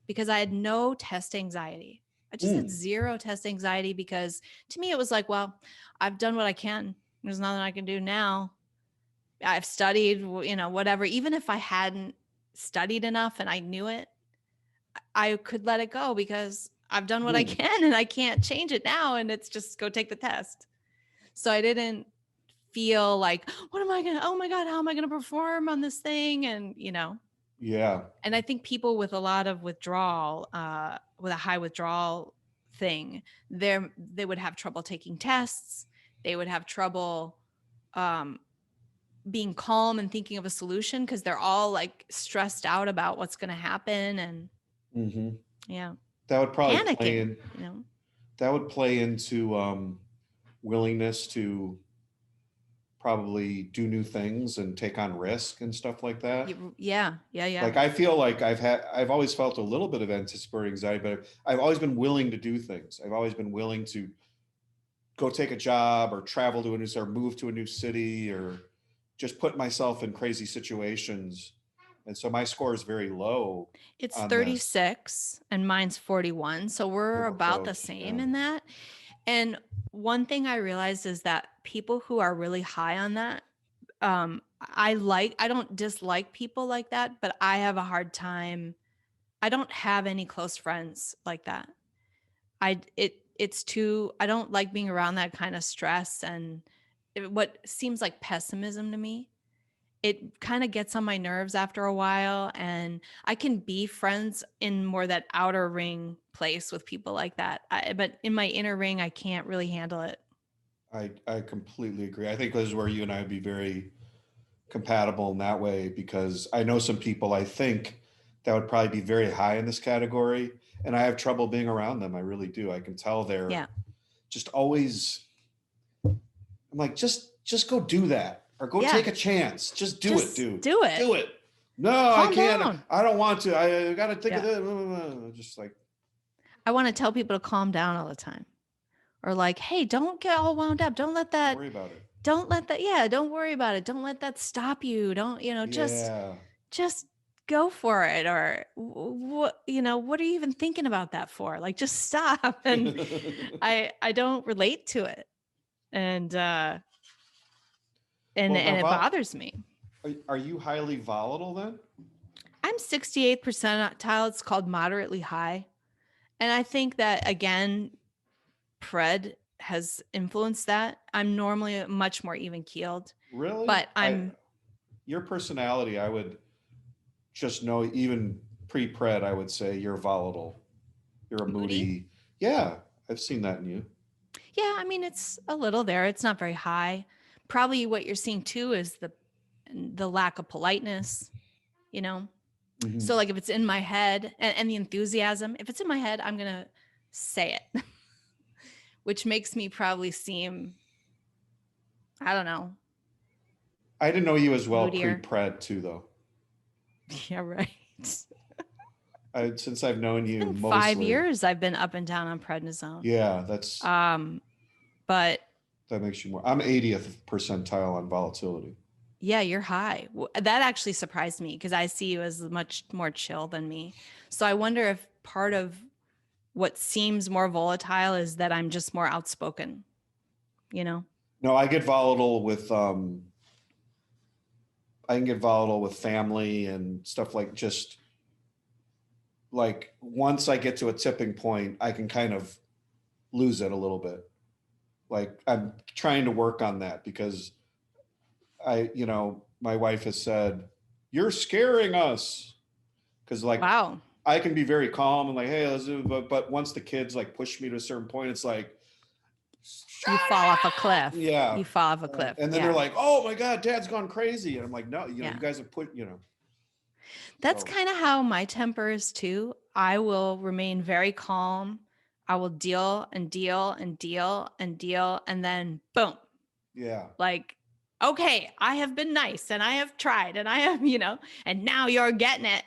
because I had no test anxiety. I just had zero test anxiety because to me, it was like, well, I've done what I can. There's nothing I can do now. I've studied, whatever. Even if I hadn't studied enough and I knew it, I could let it go because I've done what I can and I can't change it now. And it's just go take the test. So I didn't feel like, oh my God, how am I going to perform on this thing? And, Yeah. And I think people with a lot of withdrawal, with a high withdrawal thing, they would have trouble taking tests. They would have trouble being calm and thinking of a solution because they're all like stressed out about what's going to happen. And yeah, that would probably panicking, that would play into willingness to probably do new things and take on risk and stuff like that. Yeah. Like I feel like I've always felt a little bit of anticipatory anxiety, but I've always been willing to do things. I've always been willing to go take a job or travel to a new city or move to a new city or just put myself in crazy situations. And so my score is very low. It's 36 and mine's 41. So we're about the same in that. And one thing I realized is that people who are really high on that, I don't dislike people like that, but I have a hard time. I don't have any close friends like that. I don't like being around that kind of stress and what seems like pessimism to me. It kind of gets on my nerves after a while, and I can be friends in more that outer ring place with people like that. But in my inner ring, I can't really handle it. I completely agree. I think this is where you and I would be very compatible in that way, because I know some people I think that would probably be very high in this category, and I have trouble being around them. I really do. I can tell they're just always, I'm like, just go do that. Or go take a chance. Just do it, dude. Do it. Do it. No, I can't. Down. I don't want to. I got to think of it. Just like. I want to tell people to calm down all the time. Or like, hey, don't get all wound up. Don't let that. Don't worry about it. Don't let that. Yeah, don't worry about it. Don't let that stop you. Don't, just go for it. Or what are you even thinking about that for? Like, just stop. And I don't relate to it. And it bothers me. Are you highly volatile then? I'm 68 percentile. It's called moderately high. And I think that, again, pred has influenced that. I'm normally much more even keeled. Really? But your personality, I would just know, even pre-pred, I would say you're volatile. You're a moody. Yeah, I've seen that in you. Yeah, I mean, it's a little there. It's not very high. Probably what you're seeing too is the lack of politeness, Mm-hmm. So like if it's in my head and the enthusiasm, if it's in my head, I'm going to say it, which makes me probably seem, I don't know. I didn't know you as well pre-pred too, though. Yeah, right. Since I've known you, In mostly 5 years, I've been up and down on prednisone. Yeah, but that makes you more. I'm 80th percentile on volatility. Yeah, you're high. That actually surprised me because I see you as much more chill than me. So I wonder if part of what seems more volatile is that I'm just more outspoken, you know? No, I get volatile with I can get volatile with family and stuff, like just like once I get to a tipping point, I can kind of lose it a little bit. Like I'm trying to work on that because my wife has said, "You're scaring us." Because like Wow. I can be very calm and like, "Hey, let's do," but once the kids like push me to a certain point, it's like you fall off a cliff. Yeah. You fall off a cliff. And then they're like, "Oh my God, Dad's gone crazy." And I'm like, "No, you guys have put, That's kind of how my temper is too. I will remain very calm. I will deal and deal and deal and deal. And then boom. Yeah. Like, okay, I have been nice and I have tried and I have, and now you're getting it.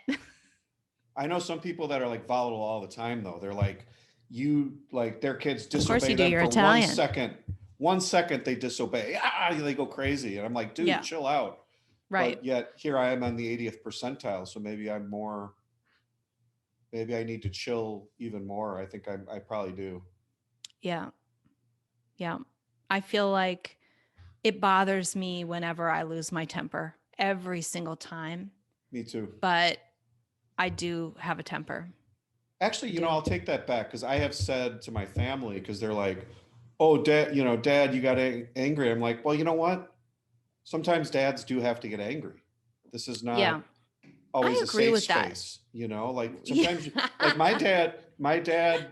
I know some people that are like volatile all the time though. They're like, their kids disobey Of course you do. them You're for Italian. 1 second. 1 second they disobey. They go crazy. And I'm like, dude, chill out. Right. But yet here I am on the 80th percentile. So maybe maybe I need to chill even more. I think I probably do. Yeah. Yeah. I feel like it bothers me whenever I lose my temper every single time. Me too. But I do have a temper. Actually, I'll take that back because I have said to my family, because they're like, "Oh, Dad, Dad, you got angry." I'm like, well, you know what? Sometimes dads do have to get angry. This is not always a safe space, like sometimes like my dad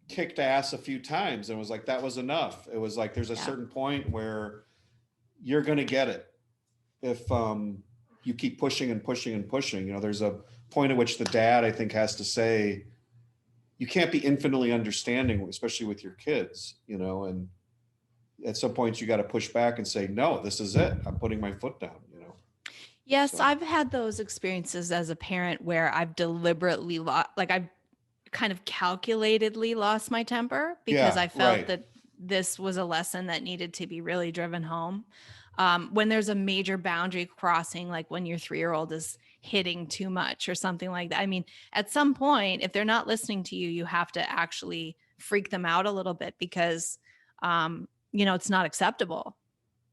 kicked ass a few times and was like, that was enough. It was like, there's a certain point where you're going to get it. If you keep pushing and pushing and pushing, there's a point at which the dad, I think, has to say, you can't be infinitely understanding, especially with your kids, and at some point you got to push back and say, no, this is it. I'm putting my foot down, Yes, so. I've had those experiences as a parent where I've deliberately I've kind of calculatedly lost my temper because I felt that this was a lesson that needed to be really driven home. When there's a major boundary crossing, like when your 3-year-old is hitting too much or something like that. I mean, at some point, if they're not listening to you, you have to actually freak them out a little bit because it's not acceptable.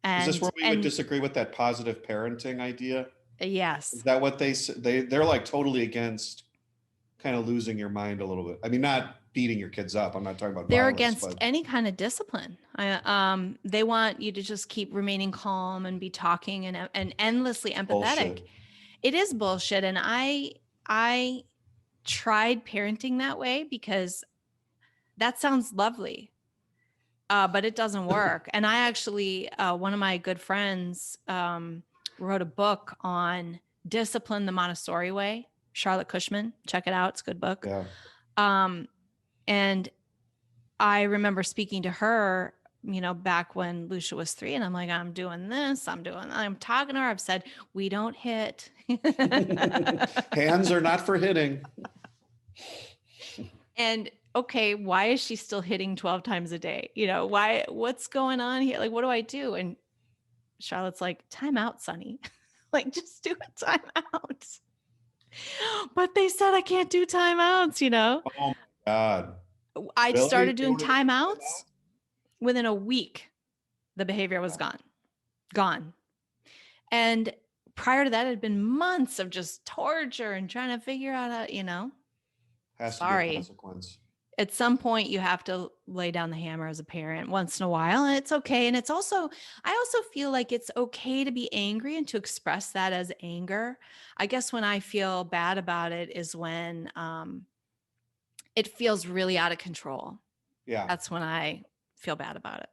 And, is this where we would disagree with that positive parenting idea? Yes. Is that what they're like totally against kind of losing your mind a little bit? I mean, not beating your kids up. I'm not talking about they're violence, against any kind of discipline. They want you to just keep remaining calm and be talking and endlessly empathetic. Bullshit. It is bullshit. And I tried parenting that way because that sounds lovely. But it doesn't work. And I actually, one of my good friends wrote a book on Discipline the Montessori Way, Charlotte Cushman. Check it out. It's a good book. Yeah. And I remember speaking to her, back when Lucia was 3, and I'm like, I'm doing this, I'm talking to her. I've said, we don't hit. Hands are not for hitting. And okay, why is she still hitting 12 times a day? What's going on here? Like, what do I do? And Charlotte's like, time out, Sonny. Like, just do a timeout. But they said I can't do timeouts, Oh my God. I started doing timeouts. Within a week, the behavior was gone. And prior to that, it had been months of just torture and trying to figure out how, Has to be a consequence. At some point you have to lay down the hammer as a parent once in a while, and it's okay. And I also feel like it's okay to be angry and to express that as anger. I guess when I feel bad about it is when it feels really out of control. Yeah. That's when I feel bad about it.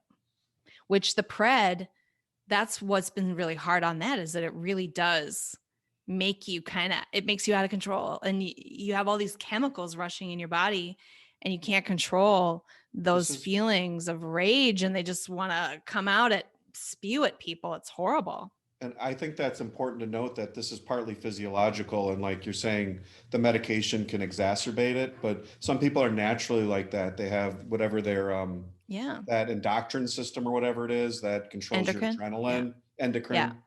Which the pred, that's what's been really hard on that, is that it really does make you it makes you out of control, and you have all these chemicals rushing in your body and you can't control those feelings of rage, and they just want to come out spew at people. It's horrible. And I think that's important to note that this is partly physiological, and like you're saying, the medication can exacerbate it, but some people are naturally like that. They have whatever their Yeah. that endocrine system or whatever it is that controls your Endocrine. Yeah. adrenaline, endocrine,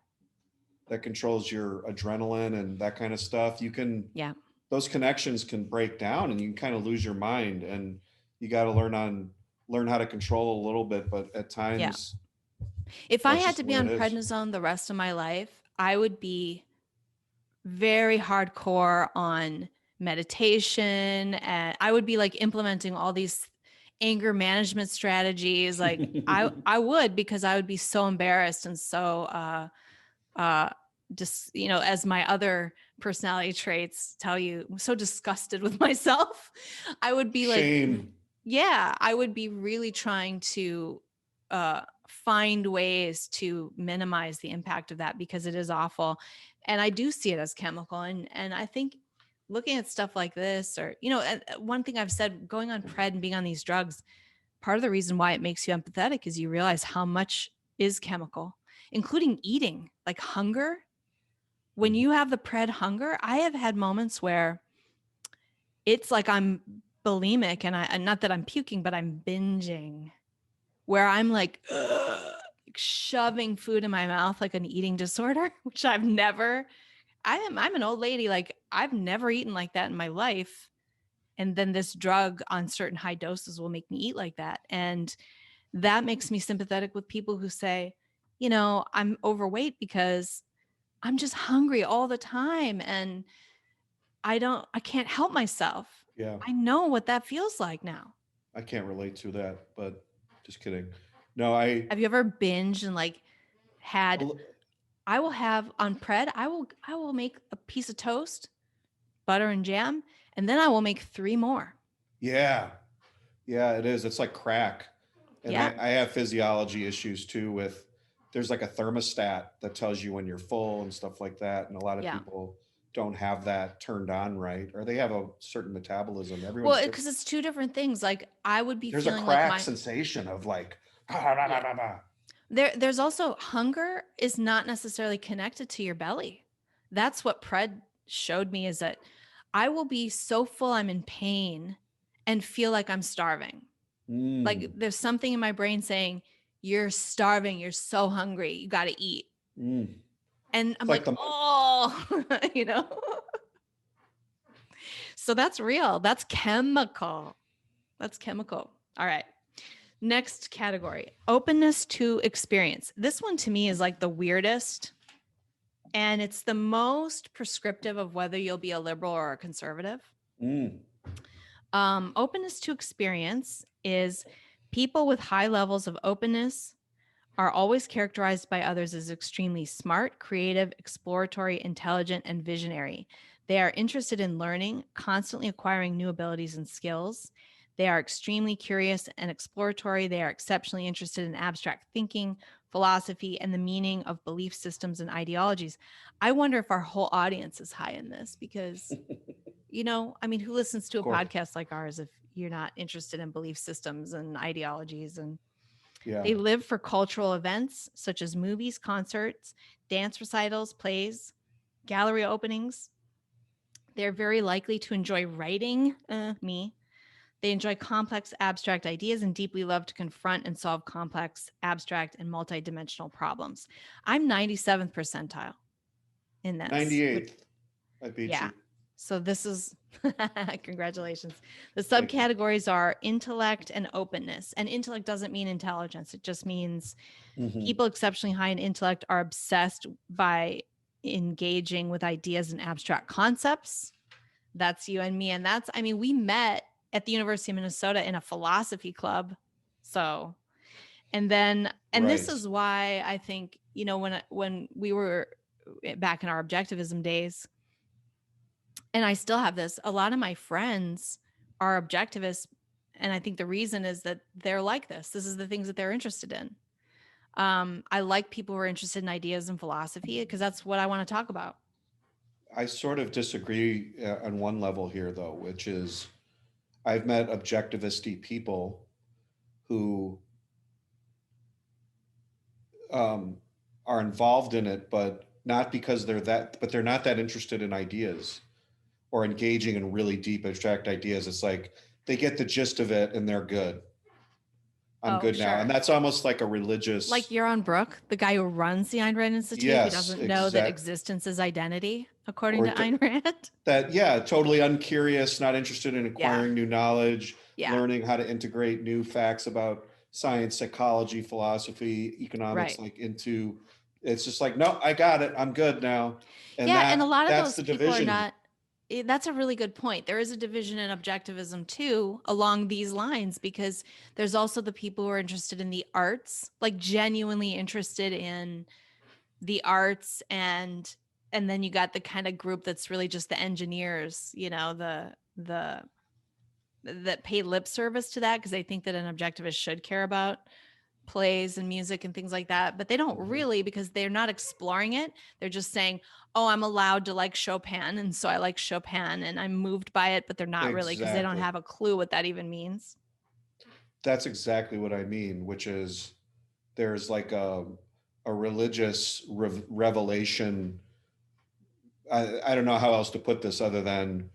that controls your adrenaline and that kind of stuff. You can, Yeah. those connections can break down and you can kind of lose your mind, and you got to learn how to control a little bit, but at Yeah. times If I that's had just to the be way it on is. prednisone the rest of my life, I would be very hardcore on meditation, and I would be like implementing all these anger management strategies. Like I would, because I would be so embarrassed and so just, you know, as my other personality traits tell you, I'm so disgusted with myself. I would be like, Shame. yeah, I would be really trying to find ways to minimize the impact of that, because it is awful. And I do see it as chemical. And I think looking at stuff like this, or, you know, one thing I've said, going on pred and being on these drugs, part of the reason why it makes you empathetic is you realize how much is chemical, including eating, like hunger. When you have the pred hunger, I have had moments where it's like I'm bulimic, and not that I'm puking, but I'm binging, where I'm like, ugh, shoving food in my mouth like an eating disorder, which I'm an old lady. Like, I've never eaten like that in my life. And then this drug on certain high doses will make me eat like that. And that makes me sympathetic with people who say, you know, I'm overweight because I'm just hungry all the time. And I can't help myself. Yeah, I know what that feels like now. I can't relate to that, but just kidding. No, I, Have you ever binged and like had, well, I will have on pred, I will make a piece of toast, butter and jam, and then I will make 3 more. yeah, yeah, it is. It's like crack. And Yeah. I have physiology issues too with, there's like a thermostat that tells you when you're full and stuff like that. And a lot of Yeah. people don't have that turned on right, or they have a certain metabolism. Well, Everyone's different. because it's 2 different things. Like, I would be There's a feeling like crack sensation of like, ah, bah, bah, yeah. bah, bah. There's also hunger is not necessarily connected to your belly. That's what pred showed me, is that I will be so full I'm in pain and feel like I'm starving. Like, there's something in my brain saying, you're starving, you're so hungry, you got to eat. Mm. And I'm It's like like, oh, you know? So that's real. That's chemical. That's chemical. All right. Next category, openness to experience. This one to me is like the weirdest, and it's the most prescriptive of whether you'll be a liberal or a conservative. Openness to experience is people with high levels of openness are always characterized by others as extremely smart, creative, exploratory, intelligent, and visionary. They are interested in learning, constantly acquiring new abilities and skills. They are extremely curious and exploratory. They are exceptionally interested in abstract thinking, philosophy, and the meaning of belief systems and ideologies. I wonder if our whole audience is high in this, because, you know, I mean, who listens to a podcast like ours if you're not interested in belief systems and ideologies? And Yeah. they live for cultural events such as movies, concerts, dance recitals, plays, gallery openings. They're very likely to enjoy writing, me. They enjoy complex, abstract ideas and deeply love to confront and solve complex, abstract, and multidimensional problems. I'm 97th percentile in this. 98th. I beat Yeah. you. So this is, congratulations. The Thank you. subcategories are intellect and openness. And intellect doesn't mean intelligence. It just means people exceptionally high in intellect are obsessed by engaging with ideas and abstract concepts. That's you and me. And that's, I mean, we met at the University of Minnesota in a philosophy club. So, and then, and this is why I think, you know, when we were back in our objectivism days, and I still have this, a lot of my friends are objectivists. And I think the reason is that they're like this. This is the things that they're interested in. I like people who are interested in ideas and philosophy, because that's what I want to talk about. I sort of disagree on one level here, though, which is I've met objectivist people who are involved in it, but not because they're not that interested in ideas or engaging in really deep abstract ideas. It's like they get the gist of it and they're good. I'm good now. And that's almost like a religious. Like Yaron Brook, the guy who runs the Ayn Rand Institute, who doesn't know that existence is identity, according to Ayn Rand. Totally uncurious, not interested in acquiring new knowledge, learning how to integrate new facts about science, psychology, philosophy, economics, like into, it's just like, no, I got it. I'm good now. And and a lot of those people are not. That's a really good point. There is a division in objectivism too, along these lines, because there's also the people who are interested in the arts, like genuinely interested in the arts, and then you got the kind of group that's really just the engineers, you know, the that pay lip service to that because they think that an objectivist should care about plays and music and things like that, but they don't really, because they're not exploring it. They're just saying, oh, I'm allowed to like Chopin, and so I like Chopin and I'm moved by it, but they're not really, because they don't have a clue what that even means. That's exactly what I mean, which is there's like a religious revelation. I don't know how else to put this other than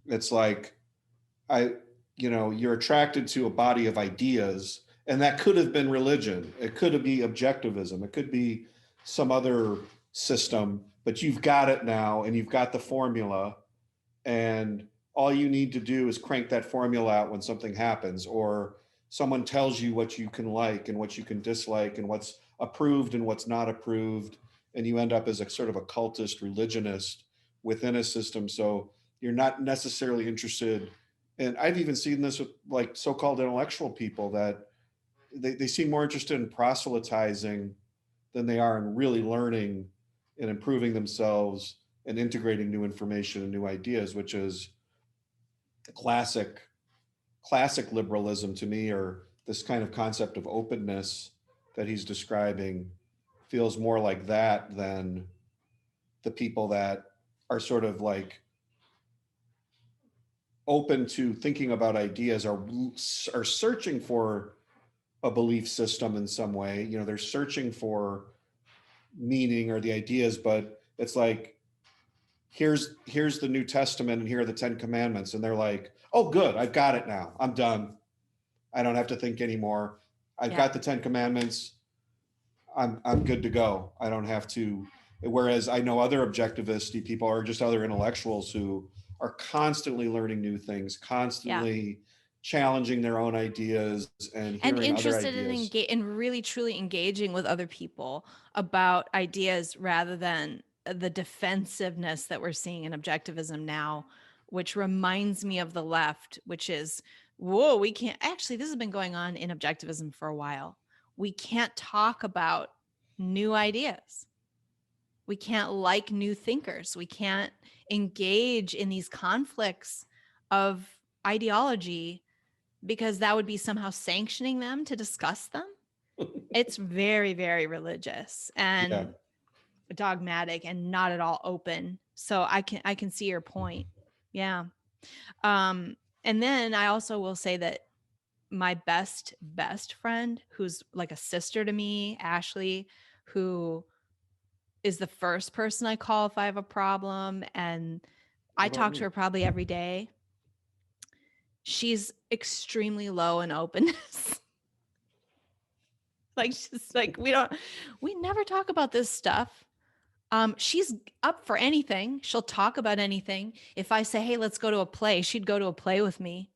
it's like you're attracted to a body of ideas. And that could have been religion. It could be objectivism. It could be some other system, but you've got it now and you've got the formula. And all you need to do is crank that formula out when something happens, or someone tells you what you can like and what you can dislike and what's approved and what's not approved. And you end up as a sort of a cultist religionist within a system. So you're not necessarily interested. And I've even seen this with like so-called intellectual people that they seem more interested in proselytizing than they are in really learning and improving themselves and integrating new information and new ideas, which is classic liberalism to me, or this kind of concept of openness that he's describing feels more like that than the people that are sort of like open to thinking about ideas, are searching for a belief system in some way. They're searching for meaning or the ideas, but it's like, here's the New Testament and here are the 10 Commandments. And they're like, oh, good. I've got it now. I'm done. I don't have to think anymore. I've got the 10 Commandments. I'm good to go. I don't have to. Whereas I know other objectivist people or just other intellectuals who are constantly learning new things, constantly challenging their own ideas and interested in really truly engaging with other people about ideas, rather than the defensiveness that we're seeing in objectivism now, which reminds me of the left, which is, whoa, we can't actually, this has been going on in objectivism for a while. We can't talk about new ideas. We can't like new thinkers. We can't engage in these conflicts of ideology, because that would be somehow sanctioning them to discuss them. It's very, very religious and dogmatic and not at all open. So I can see your point. Yeah. And then I also will say that my best friend, who's like a sister to me, Ashley, who is the first person I call if I have a problem, and I talk to her probably every day. She's extremely low in openness. Like, she's like, we never talk about this stuff. She's up for anything. She'll talk about anything. If I say, hey, let's go to a play, she'd go to a play with me,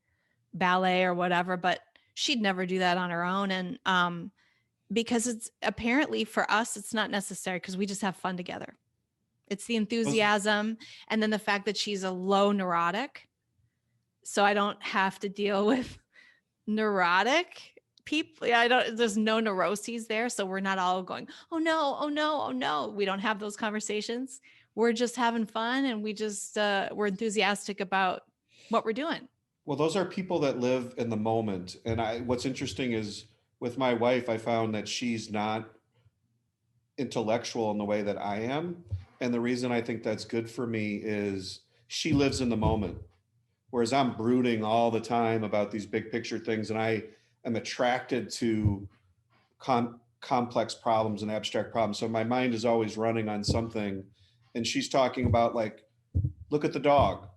ballet or whatever, but she'd never do that on her own. And because it's apparently for us, it's not necessary, because we just have fun together. It's the enthusiasm. And then the fact that she's a low neurotic. So I don't have to deal with neurotic people. There's no neuroses there. So we're not all going, oh no, oh no, oh no. We don't have those conversations. We're just having fun. And we just, we're enthusiastic about what we're doing. Well, those are people that live in the moment. And what's interesting is with my wife, I found that she's not intellectual in the way that I am. And the reason I think that's good for me is she lives in the moment. Whereas I'm brooding all the time about these big picture things, and I am attracted to complex problems and abstract problems. So my mind is always running on something, and she's talking about like, look at the dog.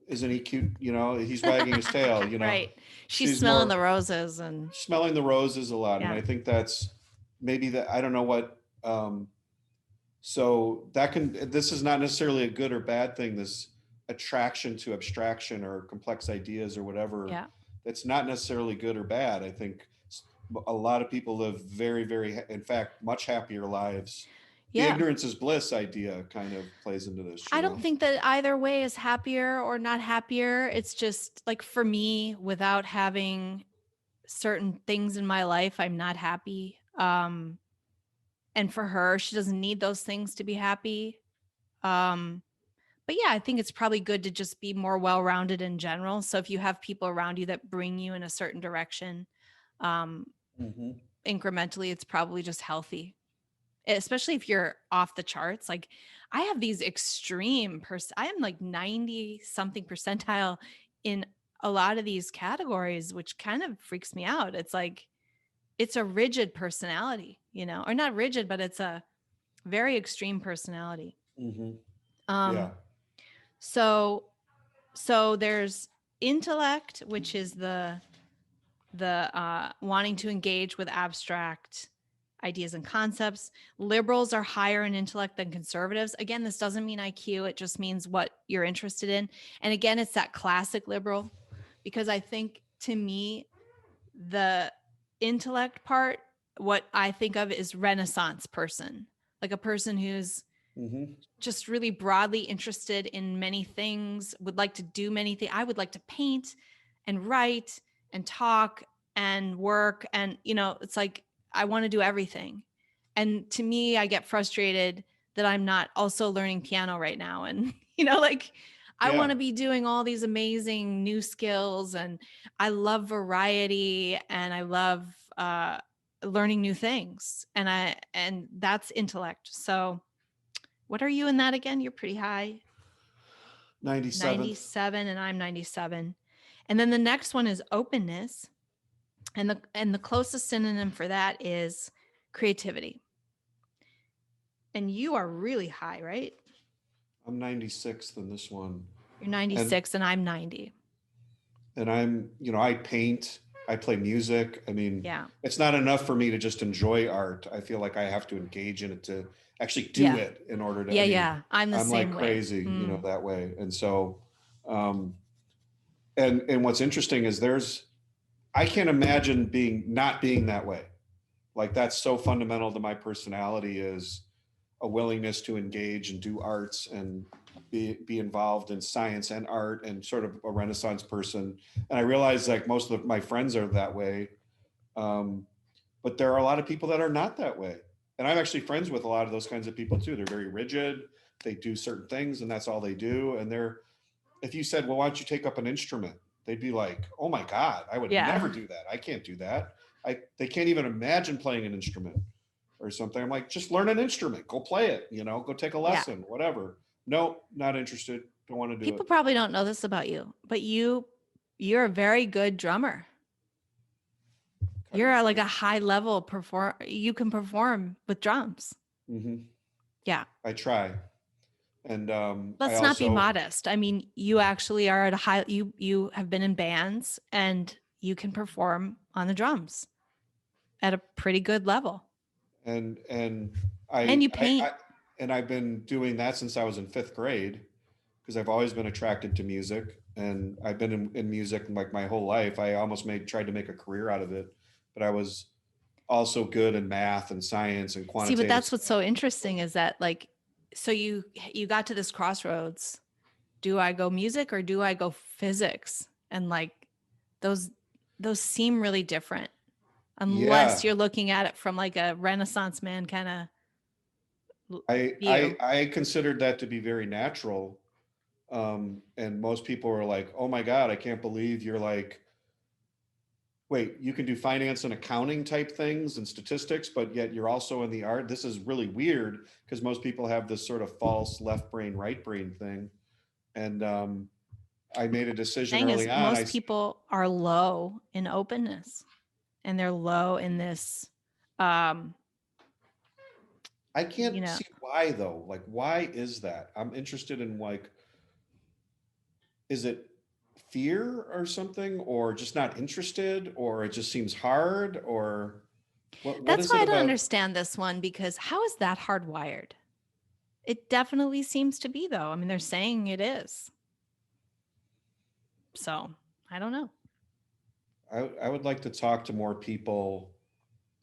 Isn't he cute? You know, he's wagging his tail, you know. Right. She's smelling the roses and smelling the roses a lot. Yeah. And I think that's maybe that, I don't know what, so that this is not necessarily a good or bad thing, this attraction to abstraction or complex ideas or whatever. Yeah. That's not necessarily good or bad. I think a lot of people live very, very, in fact, much happier lives. The ignorance is bliss idea kind of plays into this. I don't think that either way is happier or not happier. It's just like for me, without having certain things in my life, I'm not happy. And for her, she doesn't need those things to be happy. But yeah, I think it's probably good to just be more well-rounded in general. So if you have people around you that bring you in a certain direction, incrementally, it's probably just healthy, especially if you're off the charts. Like I have these extreme I am like 90 something percentile in a lot of these categories, which kind of freaks me out. It's like, it's a rigid personality, you know, or not rigid, but it's a very extreme personality. Yeah. So there's intellect, which is the wanting to engage with abstract ideas and concepts. Liberals are higher in intellect than conservatives. Again, this doesn't mean IQ. It just means what you're interested in. And again, it's that classic liberal, because I think to me, the intellect part, what I think of is Renaissance person, like a person who's just really broadly interested in many things, would like to do many things. I would like to paint and write and talk and work. And, you know, it's like, I want to do everything. And to me, I get frustrated that I'm not also learning piano right now. And, you know, like I want to be doing all these amazing new skills, and I love variety, and I love learning new things. And that's intellect. So what are you in that again? You're pretty high. 97, and I'm 97. And then the next one is openness. And the closest synonym for that is creativity. And you are really high, right? I'm 96th in this one. You're 96 and I'm 90. And I'm, you know, I paint, I play music. I mean, it's not enough for me to just enjoy art. I feel like I have to engage in it to actually do it in order to. I'm the same like way. Crazy, you know, that way. And so, and what's interesting is I can't imagine not being that way. Like that's so fundamental to my personality, is a willingness to engage and do arts and be involved in science and art, and sort of a Renaissance person. And I realize like most of my friends are that way. But there are a lot of people that are not that way. And I'm actually friends with a lot of those kinds of people too. They're very rigid. They do certain things and that's all they do. And if you said, well, why don't you take up an instrument? They'd be like, oh my God, I would never do that. I can't do that. They can't even imagine playing an instrument or something. I'm like, just learn an instrument, go play it, you know, go take a lesson, whatever. No, not interested. Don't want to do it. People probably don't know this about you, but you're a very good drummer. You're like a high level you can perform with drums. Yeah. I try. And let's not be modest. I mean, you actually are at a high, you have been in bands and you can perform on the drums at a pretty good level. And you paint. And I've been doing that since I was in 5th grade, because I've always been attracted to music, and I've been in music like my whole life. I almost tried to make a career out of it, but I was also good in math and science and quantitative. See, but that's what's so interesting is that like, so you got to this crossroads. Do I go music or do I go physics? And like those seem really different unless you're looking at it from like a Renaissance man kind of. I considered that to be very natural. And most people were like, oh my God, I can't believe you're like, wait, you can do finance and accounting type things and statistics, but yet you're also in the art. This is really weird, because most people have this sort of false left brain, right brain thing. And I made a decision early on. Most people are low in openness, and they're low in this I can't see why though. Like, why is that? I'm interested in like, is it fear or something, or just not interested, or it just seems hard, or what That's is why it I don't about? understand this one, because how is that hardwired? It definitely seems to be, though. I mean, they're saying it is. So I don't know. I would like to talk to more people,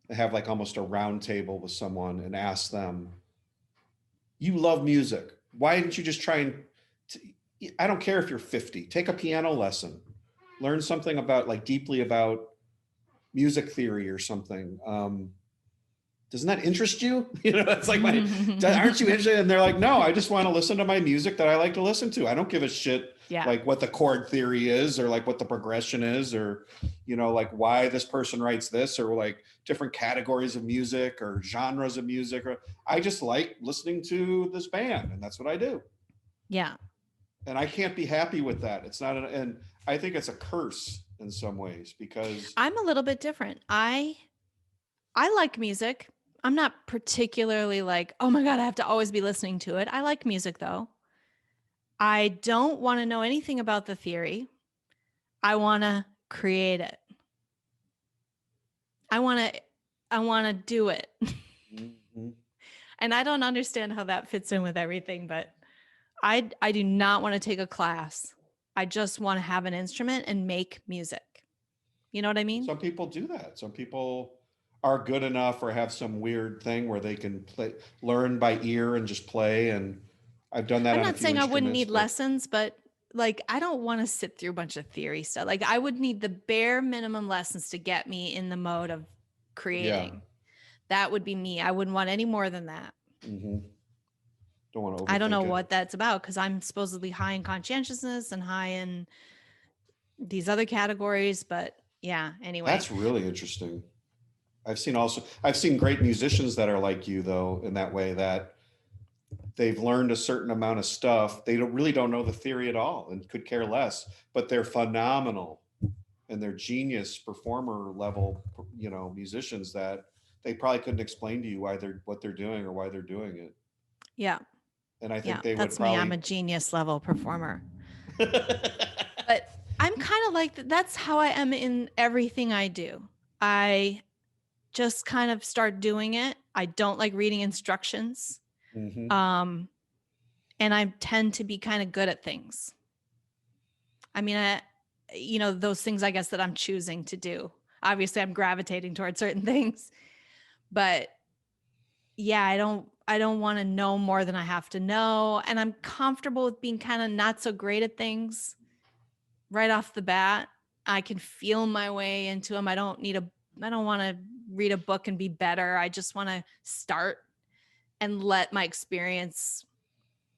have like almost a round table with someone and ask them, you love music. Why didn't you just try and, I don't care if you're 50, take a piano lesson, learn something about like deeply about music theory or something. Doesn't that interest you? You know, it's like, aren't you interested? And they're like, no, I just want to listen to my music that I like to listen to. I don't give a shit like what the chord theory is, or like what the progression is, or, you know, like why this person writes this, or like different categories of music or genres of music. Or I just like listening to this band, and that's what I do. Yeah. And I can't be happy with that. It's not and I think it's a curse in some ways, because I'm a little bit different. I like music. I'm not particularly like, oh my God, I have to always be listening to it. I like music though. I don't want to know anything about the theory. I want to create it. I want to do it. mm-hmm. And I don't understand how that fits in with everything, but I do not want to take a class. I just want to have an instrument and make music. You know what I mean? Some people do that. Some people are good enough or have some weird thing where they can learn by ear and just play. And I've done that I'm on a not few saying I wouldn't instruments, need but lessons, but like I don't want to sit through a bunch of theory stuff. Like I would need the bare minimum lessons to get me in the mode of yeah. creating. That would be me. I wouldn't want any more than that. Mm-hmm. Don't want to I don't know overthink it. what that's about, because I'm supposedly high in conscientiousness and high in these other categories, but yeah, anyway. That's really interesting. I've seen great musicians that are like you though, in that way, that they've learned a certain amount of stuff. They really don't know the theory at all and could care less, but they're phenomenal, and they're genius performer level, you know, musicians that they probably couldn't explain to you what they're doing or why they're doing it. Yeah. And I Yeah. think they would That's me. I'm probably a genius level performer. But I'm kind of like that's how I am in everything I do. I just kind of start doing it. I don't like reading instructions. mm-hmm. And I tend to be kind of good at things. I mean, those things I guess that I'm choosing to do. Obviously, I'm gravitating towards certain things, but yeah, I don't want to know more than I have to know, and I'm comfortable with being kind of not so great at things right off the bat. I can feel my way into them. I don't want to read a book and be better. I just want to start and let my experience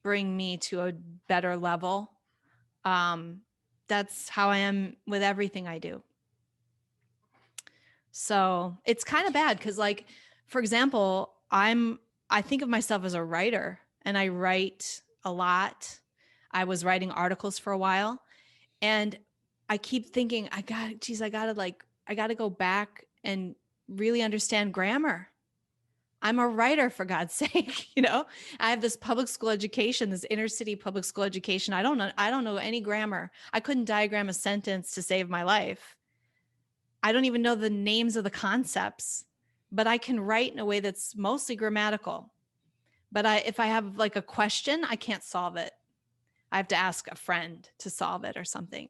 bring me to a better level. That's how I am with everything I do. So it's kind of bad because, like, for example, I think of myself as a writer, and I write a lot. I was writing articles for a while, and I keep thinking, I gotta go back and really understand grammar. I'm a writer, for God's sake. I have this public school education, this inner city public school education. I don't know any grammar. I couldn't diagram a sentence to save my life. I don't even know the names of the concepts, but I can write in a way that's mostly grammatical. But if I have like a question, I can't solve it. I have to ask a friend to solve it or something.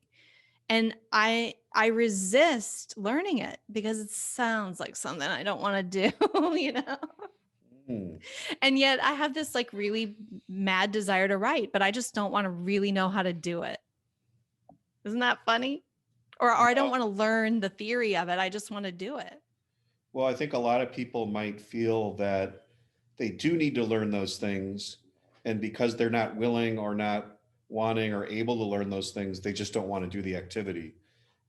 And I resist learning it because it sounds like something I don't want to do, Mm. And yet I have this like really mad desire to write, but I just don't want to really know how to do it. Isn't that funny? Or I don't want to learn the theory of it. I just want to do it. Well, I think a lot of people might feel that they do need to learn those things, and because they're not willing or not wanting or able to learn those things, they just don't want to do the activity.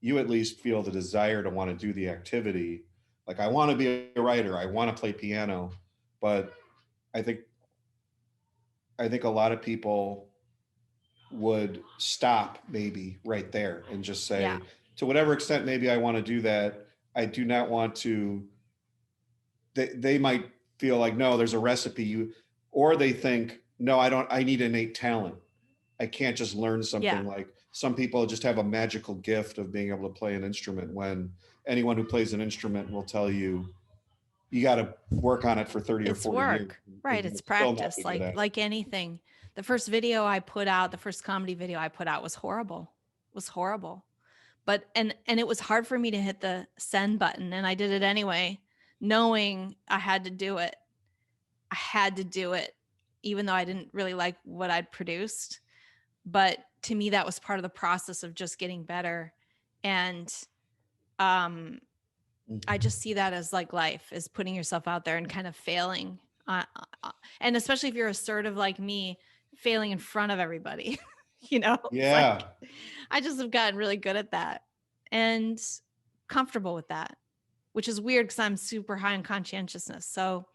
You at least feel the desire to want to do the activity. Like, I want to be a writer, I want to play piano, but I think a lot of people would stop maybe right there and just Yeah. say, to whatever extent maybe I want to do that, I do not want to. They might feel like, no, there's a recipe, or they think, no, I need innate talent. I can't just learn something. Like some people just have a magical gift of being able to play an instrument, when anyone who plays an instrument will tell you, you got to work on it for 30 or 40 years. Right. It's practice, like anything. The first video I put out, the first comedy video I put out was horrible. But, and it was hard for me to hit the send button, and I did it anyway, knowing I had to do it. Even though I didn't really like what I'd produced. But to me, that was part of the process of just getting better. And I just see that as like life, is putting yourself out there and kind of failing. And especially if you're assertive like me, failing in front of everybody, Yeah. Like, I just have gotten really good at that and comfortable with that, which is weird because I'm super high in conscientiousness. So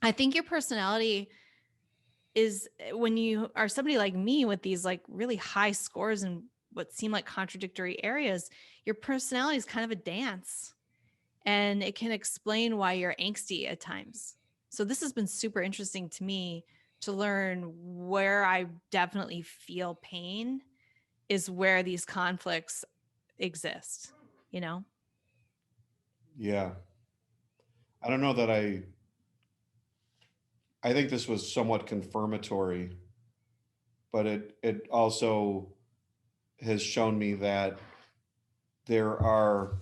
I think your personality is, when you are somebody like me with these like really high scores in what seem like contradictory areas, your personality is kind of a dance, and it can explain why you're angsty at times. So this has been super interesting to me to learn where I definitely feel pain is where these conflicts exist, Yeah. I don't know that I think this was somewhat confirmatory, but it also has shown me that there are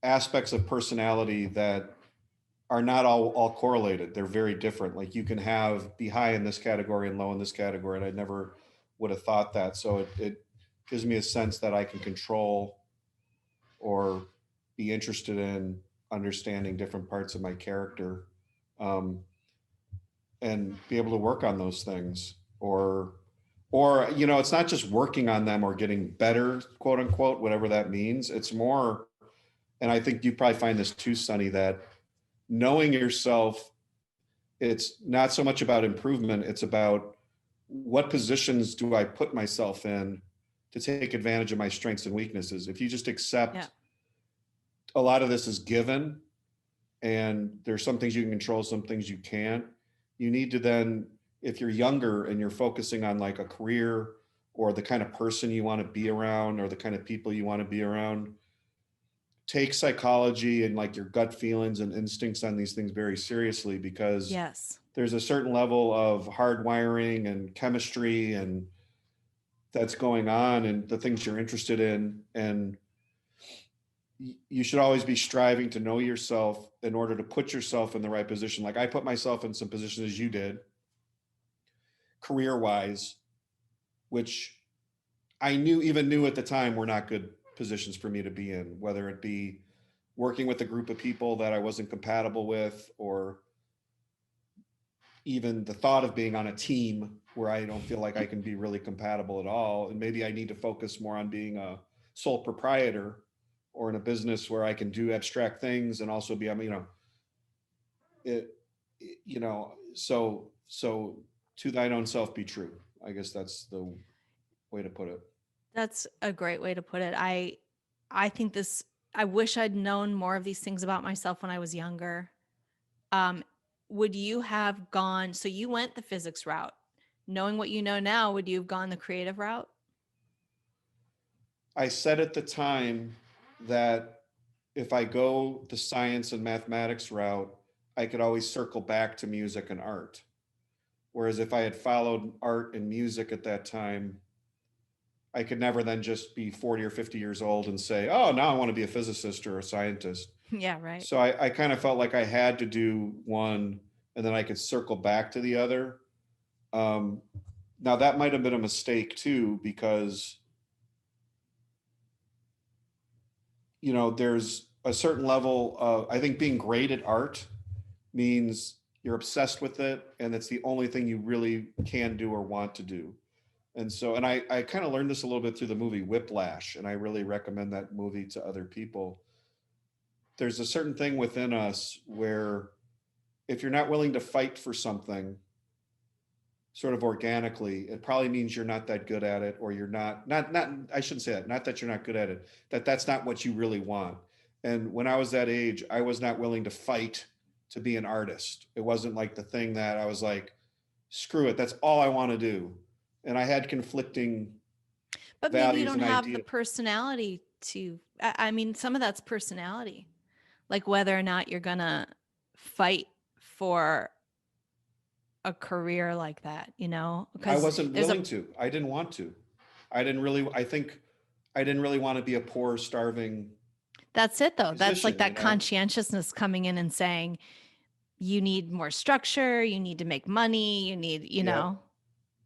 aspects of personality that are not all correlated. They're very different. Like you can be high in this category and low in this category, and I never would have thought that. So it gives me a sense that I can control or be interested in understanding different parts of my character, and be able to work on those things, or it's not just working on them or getting better, quote unquote, whatever that means. It's more, and I think you probably find this too, Sonny, that knowing yourself, it's not so much about improvement. It's about what positions do I put myself in to take advantage of my strengths and weaknesses. If you just accept a lot of this is given, and there's some things you can control, some things you can't, you need to then, if you're younger and you're focusing on like a career or the kind of person you want to be around or the kind of people you want to be around, take psychology and like your gut feelings and instincts on these things very seriously, because there's a certain level of hardwiring and chemistry and that's going on, and the things you're interested in. And you should always be striving to know yourself in order to put yourself in the right position. Like I put myself in some positions, as you did, career-wise, which I knew at the time were not good positions for me to be in, whether it be working with a group of people that I wasn't compatible with, or even the thought of being on a team where I don't feel like I can be really compatible at all. And maybe I need to focus more on being a sole proprietor, or in a business where I can do abstract things and also be, so to thine own self be true. I guess that's the way to put it. That's a great way to put it. I think I wish I'd known more of these things about myself when I was younger. Would you have gone, so you went the physics route, knowing what you know now, would you have gone the creative route? I said at the time that if I go the science and mathematics route, I could always circle back to music and art. Whereas if I had followed art and music at that time, I could never then just be 40 or 50 years old and say, oh, now I want to be a physicist or a scientist. Yeah, right. So I kind of felt like I had to do one and then I could circle back to the other. Now that might have been a mistake too, because there's a certain level of, I think being great at art means you're obsessed with it and it's the only thing you really can do or want to do. And so, and I kind of learned this a little bit through the movie Whiplash, and I really recommend that movie to other people. There's a certain thing within us where if you're not willing to fight for something sort of organically, it probably means you're not that good at it, or you're not, I shouldn't say that, not that you're not good at it, that's not what you really want. And when I was that age, I was not willing to fight to be an artist. It wasn't like the thing that I was like, screw it, that's all I want to do. And I had conflicting but maybe you values don't and have the ideas. personality to, I mean, some of that's personality, like whether or not you're going to fight for a career like that, you know, I because wasn't willing to. I didn't want to. I think I didn't really want to be a poor, starving that's it though. That's like musician, that conscientiousness coming in and saying, you need more structure, you need to make money, you need, you know,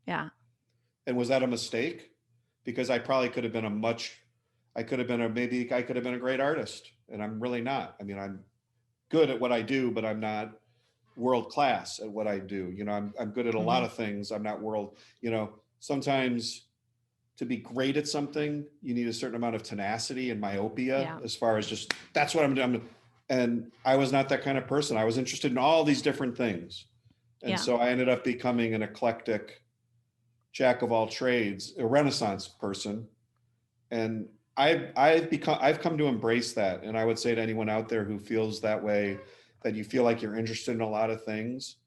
yeah. And was that a mistake? Because I probably could have been maybe I could have been a great artist, and I'm really not. I mean, I'm good at what I do, but I'm not world class at what I do. You know, I'm good at a lot of things. I'm not sometimes to be great at something, you need a certain amount of tenacity and myopia as far as just, that's what I'm doing. And I was not that kind of person. I was interested in all these different things. And so I ended up becoming an eclectic jack of all trades, a Renaissance person. And I've come to embrace that. And I would say to anyone out there who feels that way, that you feel like you're interested in a lot of things,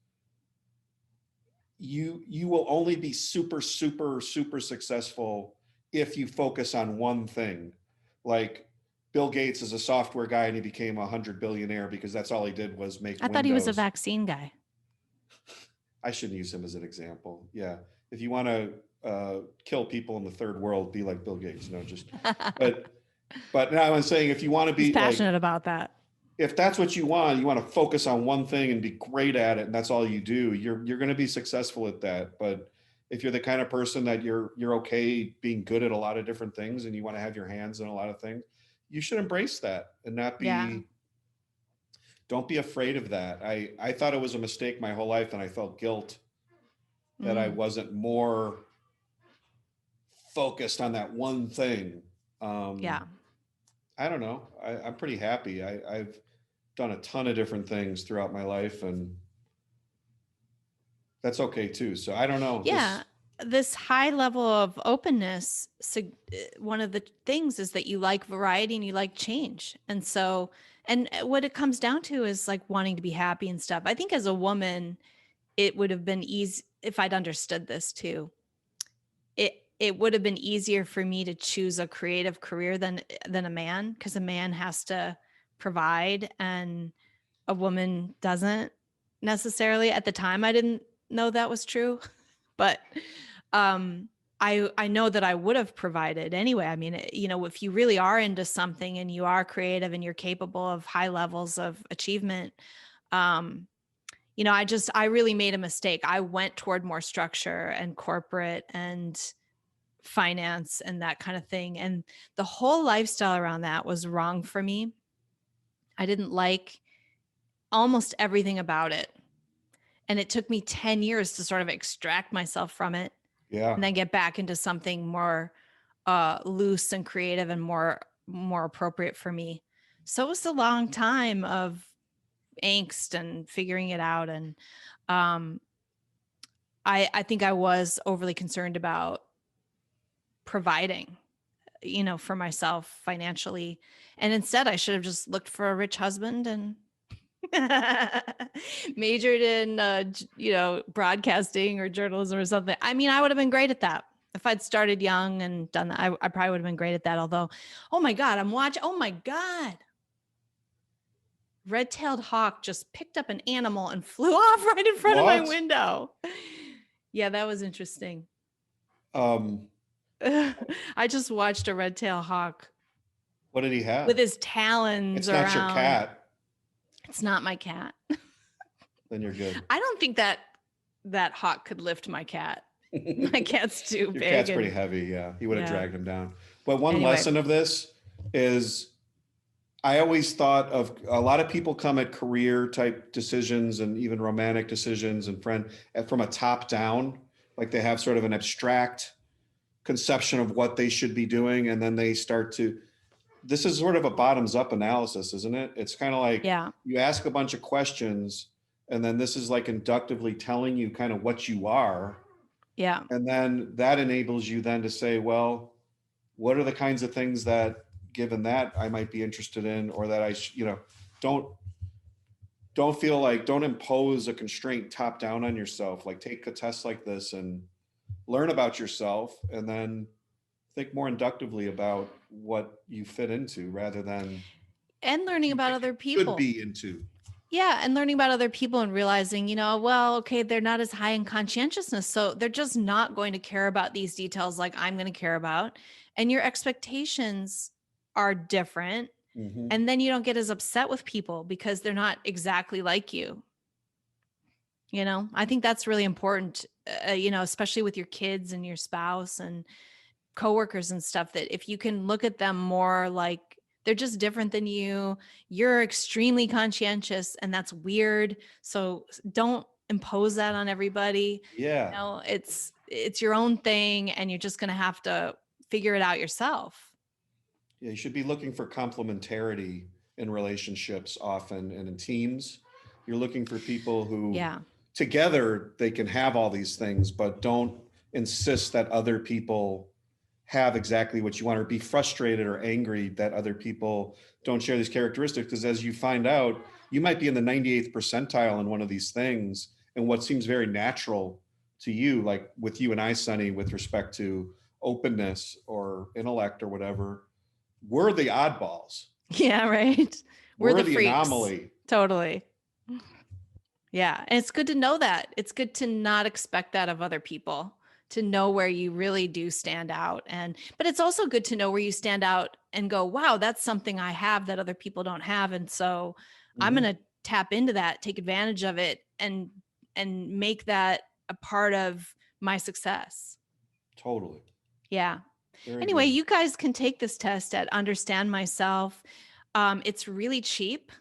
you will only be super, super, super successful if you focus on one thing. Like Bill Gates is a software guy and he became $100 billionaire because that's all he did was make Windows. Thought he was a vaccine guy. I shouldn't use him as an example. Yeah. If you want to kill people in the third world, be like Bill Gates. No, just, but now I'm saying if you want to be He's passionate about that. If that's what you want to focus on one thing and be great at it, and that's all you do, you're going to be successful at that. But if you're the kind of person that you're okay being good at a lot of different things and you want to have your hands in a lot of things, you should embrace that and not be, don't be afraid of that. I thought it was a mistake my whole life, and I felt guilt that I wasn't more focused on that one thing. I don't know. I'm pretty happy. I've done a ton of different things throughout my life, and that's okay too. So I don't know. Yeah. This high level of openness, one of the things is that you like variety and you like change. And so, and what it comes down to is like wanting to be happy and stuff. I think as a woman, it would have been easy if I'd understood this too. It would have been easier for me to choose a creative career than a man, because a man has to provide and a woman doesn't necessarily. At the time, I didn't know that was true, but I know that I would have provided anyway. I mean, you know, if you really are into something and you are creative and you're capable of high levels of achievement, you know, I really made a mistake. I went toward more structure and corporate and finance and that kind of thing. And the whole lifestyle around that was wrong for me. I didn't like almost everything about it. And it took me 10 years to sort of extract myself from it. And then get back into something more loose and creative and more appropriate for me. So it was a long time of angst and figuring it out. And I think I was overly concerned about providing, you know, for myself financially. And instead I should have just looked for a rich husband and majored in, you know, broadcasting or journalism or something. I mean, I would have been great at that. If I'd started young and done that, I probably would have been great at that. Although, oh my God, oh my God. Red-tailed hawk just picked up an animal and flew off right in front of my window. Yeah, that was interesting. I just watched a red-tailed hawk. What did he have? With his talons It's not your cat. It's not my cat. Then you're good. I don't think that hawk could lift my cat. My cat's too big. Your cat's pretty heavy. Yeah. He would have dragged him down. But one lesson of this is I always thought of a lot of people come at career type decisions and even romantic decisions and from a top down, like they have sort of an abstract conception of what they should be doing. And then they start to, this is sort of a bottoms up analysis, isn't it? It's kind of like you ask a bunch of questions and then this is like inductively telling you kind of what you are. Yeah. And then that enables you then to say, well, what are the kinds of things that given that I might be interested in, or that I, don't impose a constraint top down on yourself. Like take a test like this and learn about yourself, and then think more inductively about what you fit into rather than and learning about other people. Could be into. Yeah. And learning about other people and realizing, well, okay, they're not as high in conscientiousness. So they're just not going to care about these details like I'm going to care about. And your expectations are different. Mm-hmm. And then you don't get as upset with people because they're not exactly like you. I think that's really important, especially with your kids and your spouse and coworkers and stuff, that if you can look at them more like they're just different than you, you're extremely conscientious and that's weird. So don't impose that on everybody. Yeah. It's your own thing and you're just going to have to figure it out yourself. Yeah. You should be looking for complementarity in relationships often, and in teams. You're looking for people who together they can have all these things, but don't insist that other people have exactly what you want, or be frustrated or angry that other people don't share these characteristics. Because as you find out, you might be in the 98th percentile in one of these things, and what seems very natural to you, like with you and I, Sonny, with respect to openness or intellect or whatever, we're the oddballs. Yeah, right. We're the freaks. Anomaly. Totally. Yeah. And it's good to know that. It's good to not expect that of other people, to know where you really do stand out. But it's also good to know where you stand out and go, wow, that's something I have that other people don't have. And so I'm going to tap into that, take advantage of it, and make that a part of my success. Totally. Yeah. Anyway, you guys can take this test at Understand Myself. It's really cheap.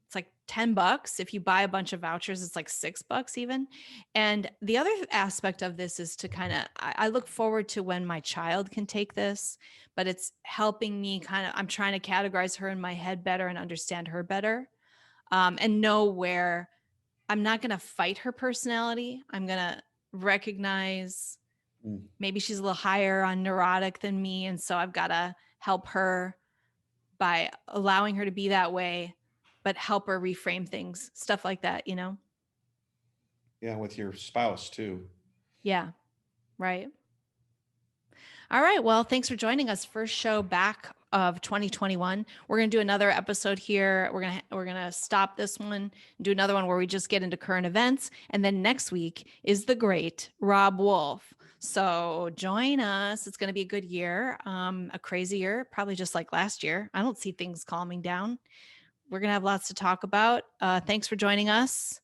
It's like $10. If you buy a bunch of vouchers, it's like $6 even. And the other aspect of this is to I look forward to when my child can take this, but it's helping me I'm trying to categorize her in my head better and understand her better, and know where I'm not going to fight her personality. I'm going to recognize maybe she's a little higher on neurotic than me. And so I've got to help her by allowing her to be that way, but help her reframe things, stuff like that, Yeah, with your spouse too. Yeah, right. All right. Well, thanks for joining us. First show back of 2021. We're going to do another episode here. We're going to stop this one and do another one where we just get into current events. And then next week is the great Rob Wolf. So join us. It's going to be a good year, a crazy year, probably just like last year. I don't see things calming down. We're going to have lots to talk about. Thanks for joining us.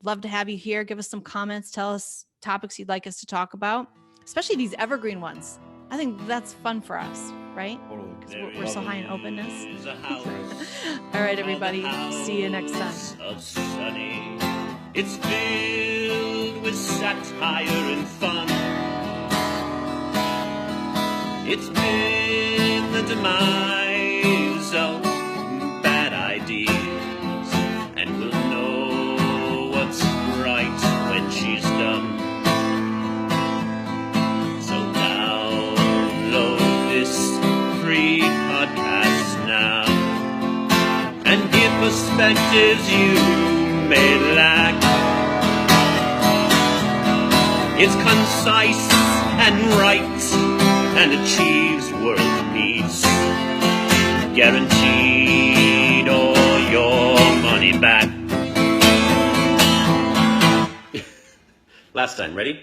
Love to have you here. Give us some comments. Tell us topics you'd like us to talk about, especially these evergreen ones. I think that's fun for us, right? Because we're so high in openness. All right, everybody. See you next time. It's filled with satire and fun. It's been the demise of bad ideas, and we'll know what's right when she's done. So download this free podcast now and give perspectives you may lack. It's concise and right and achieves world peace, guaranteed all your money back. Last time, ready?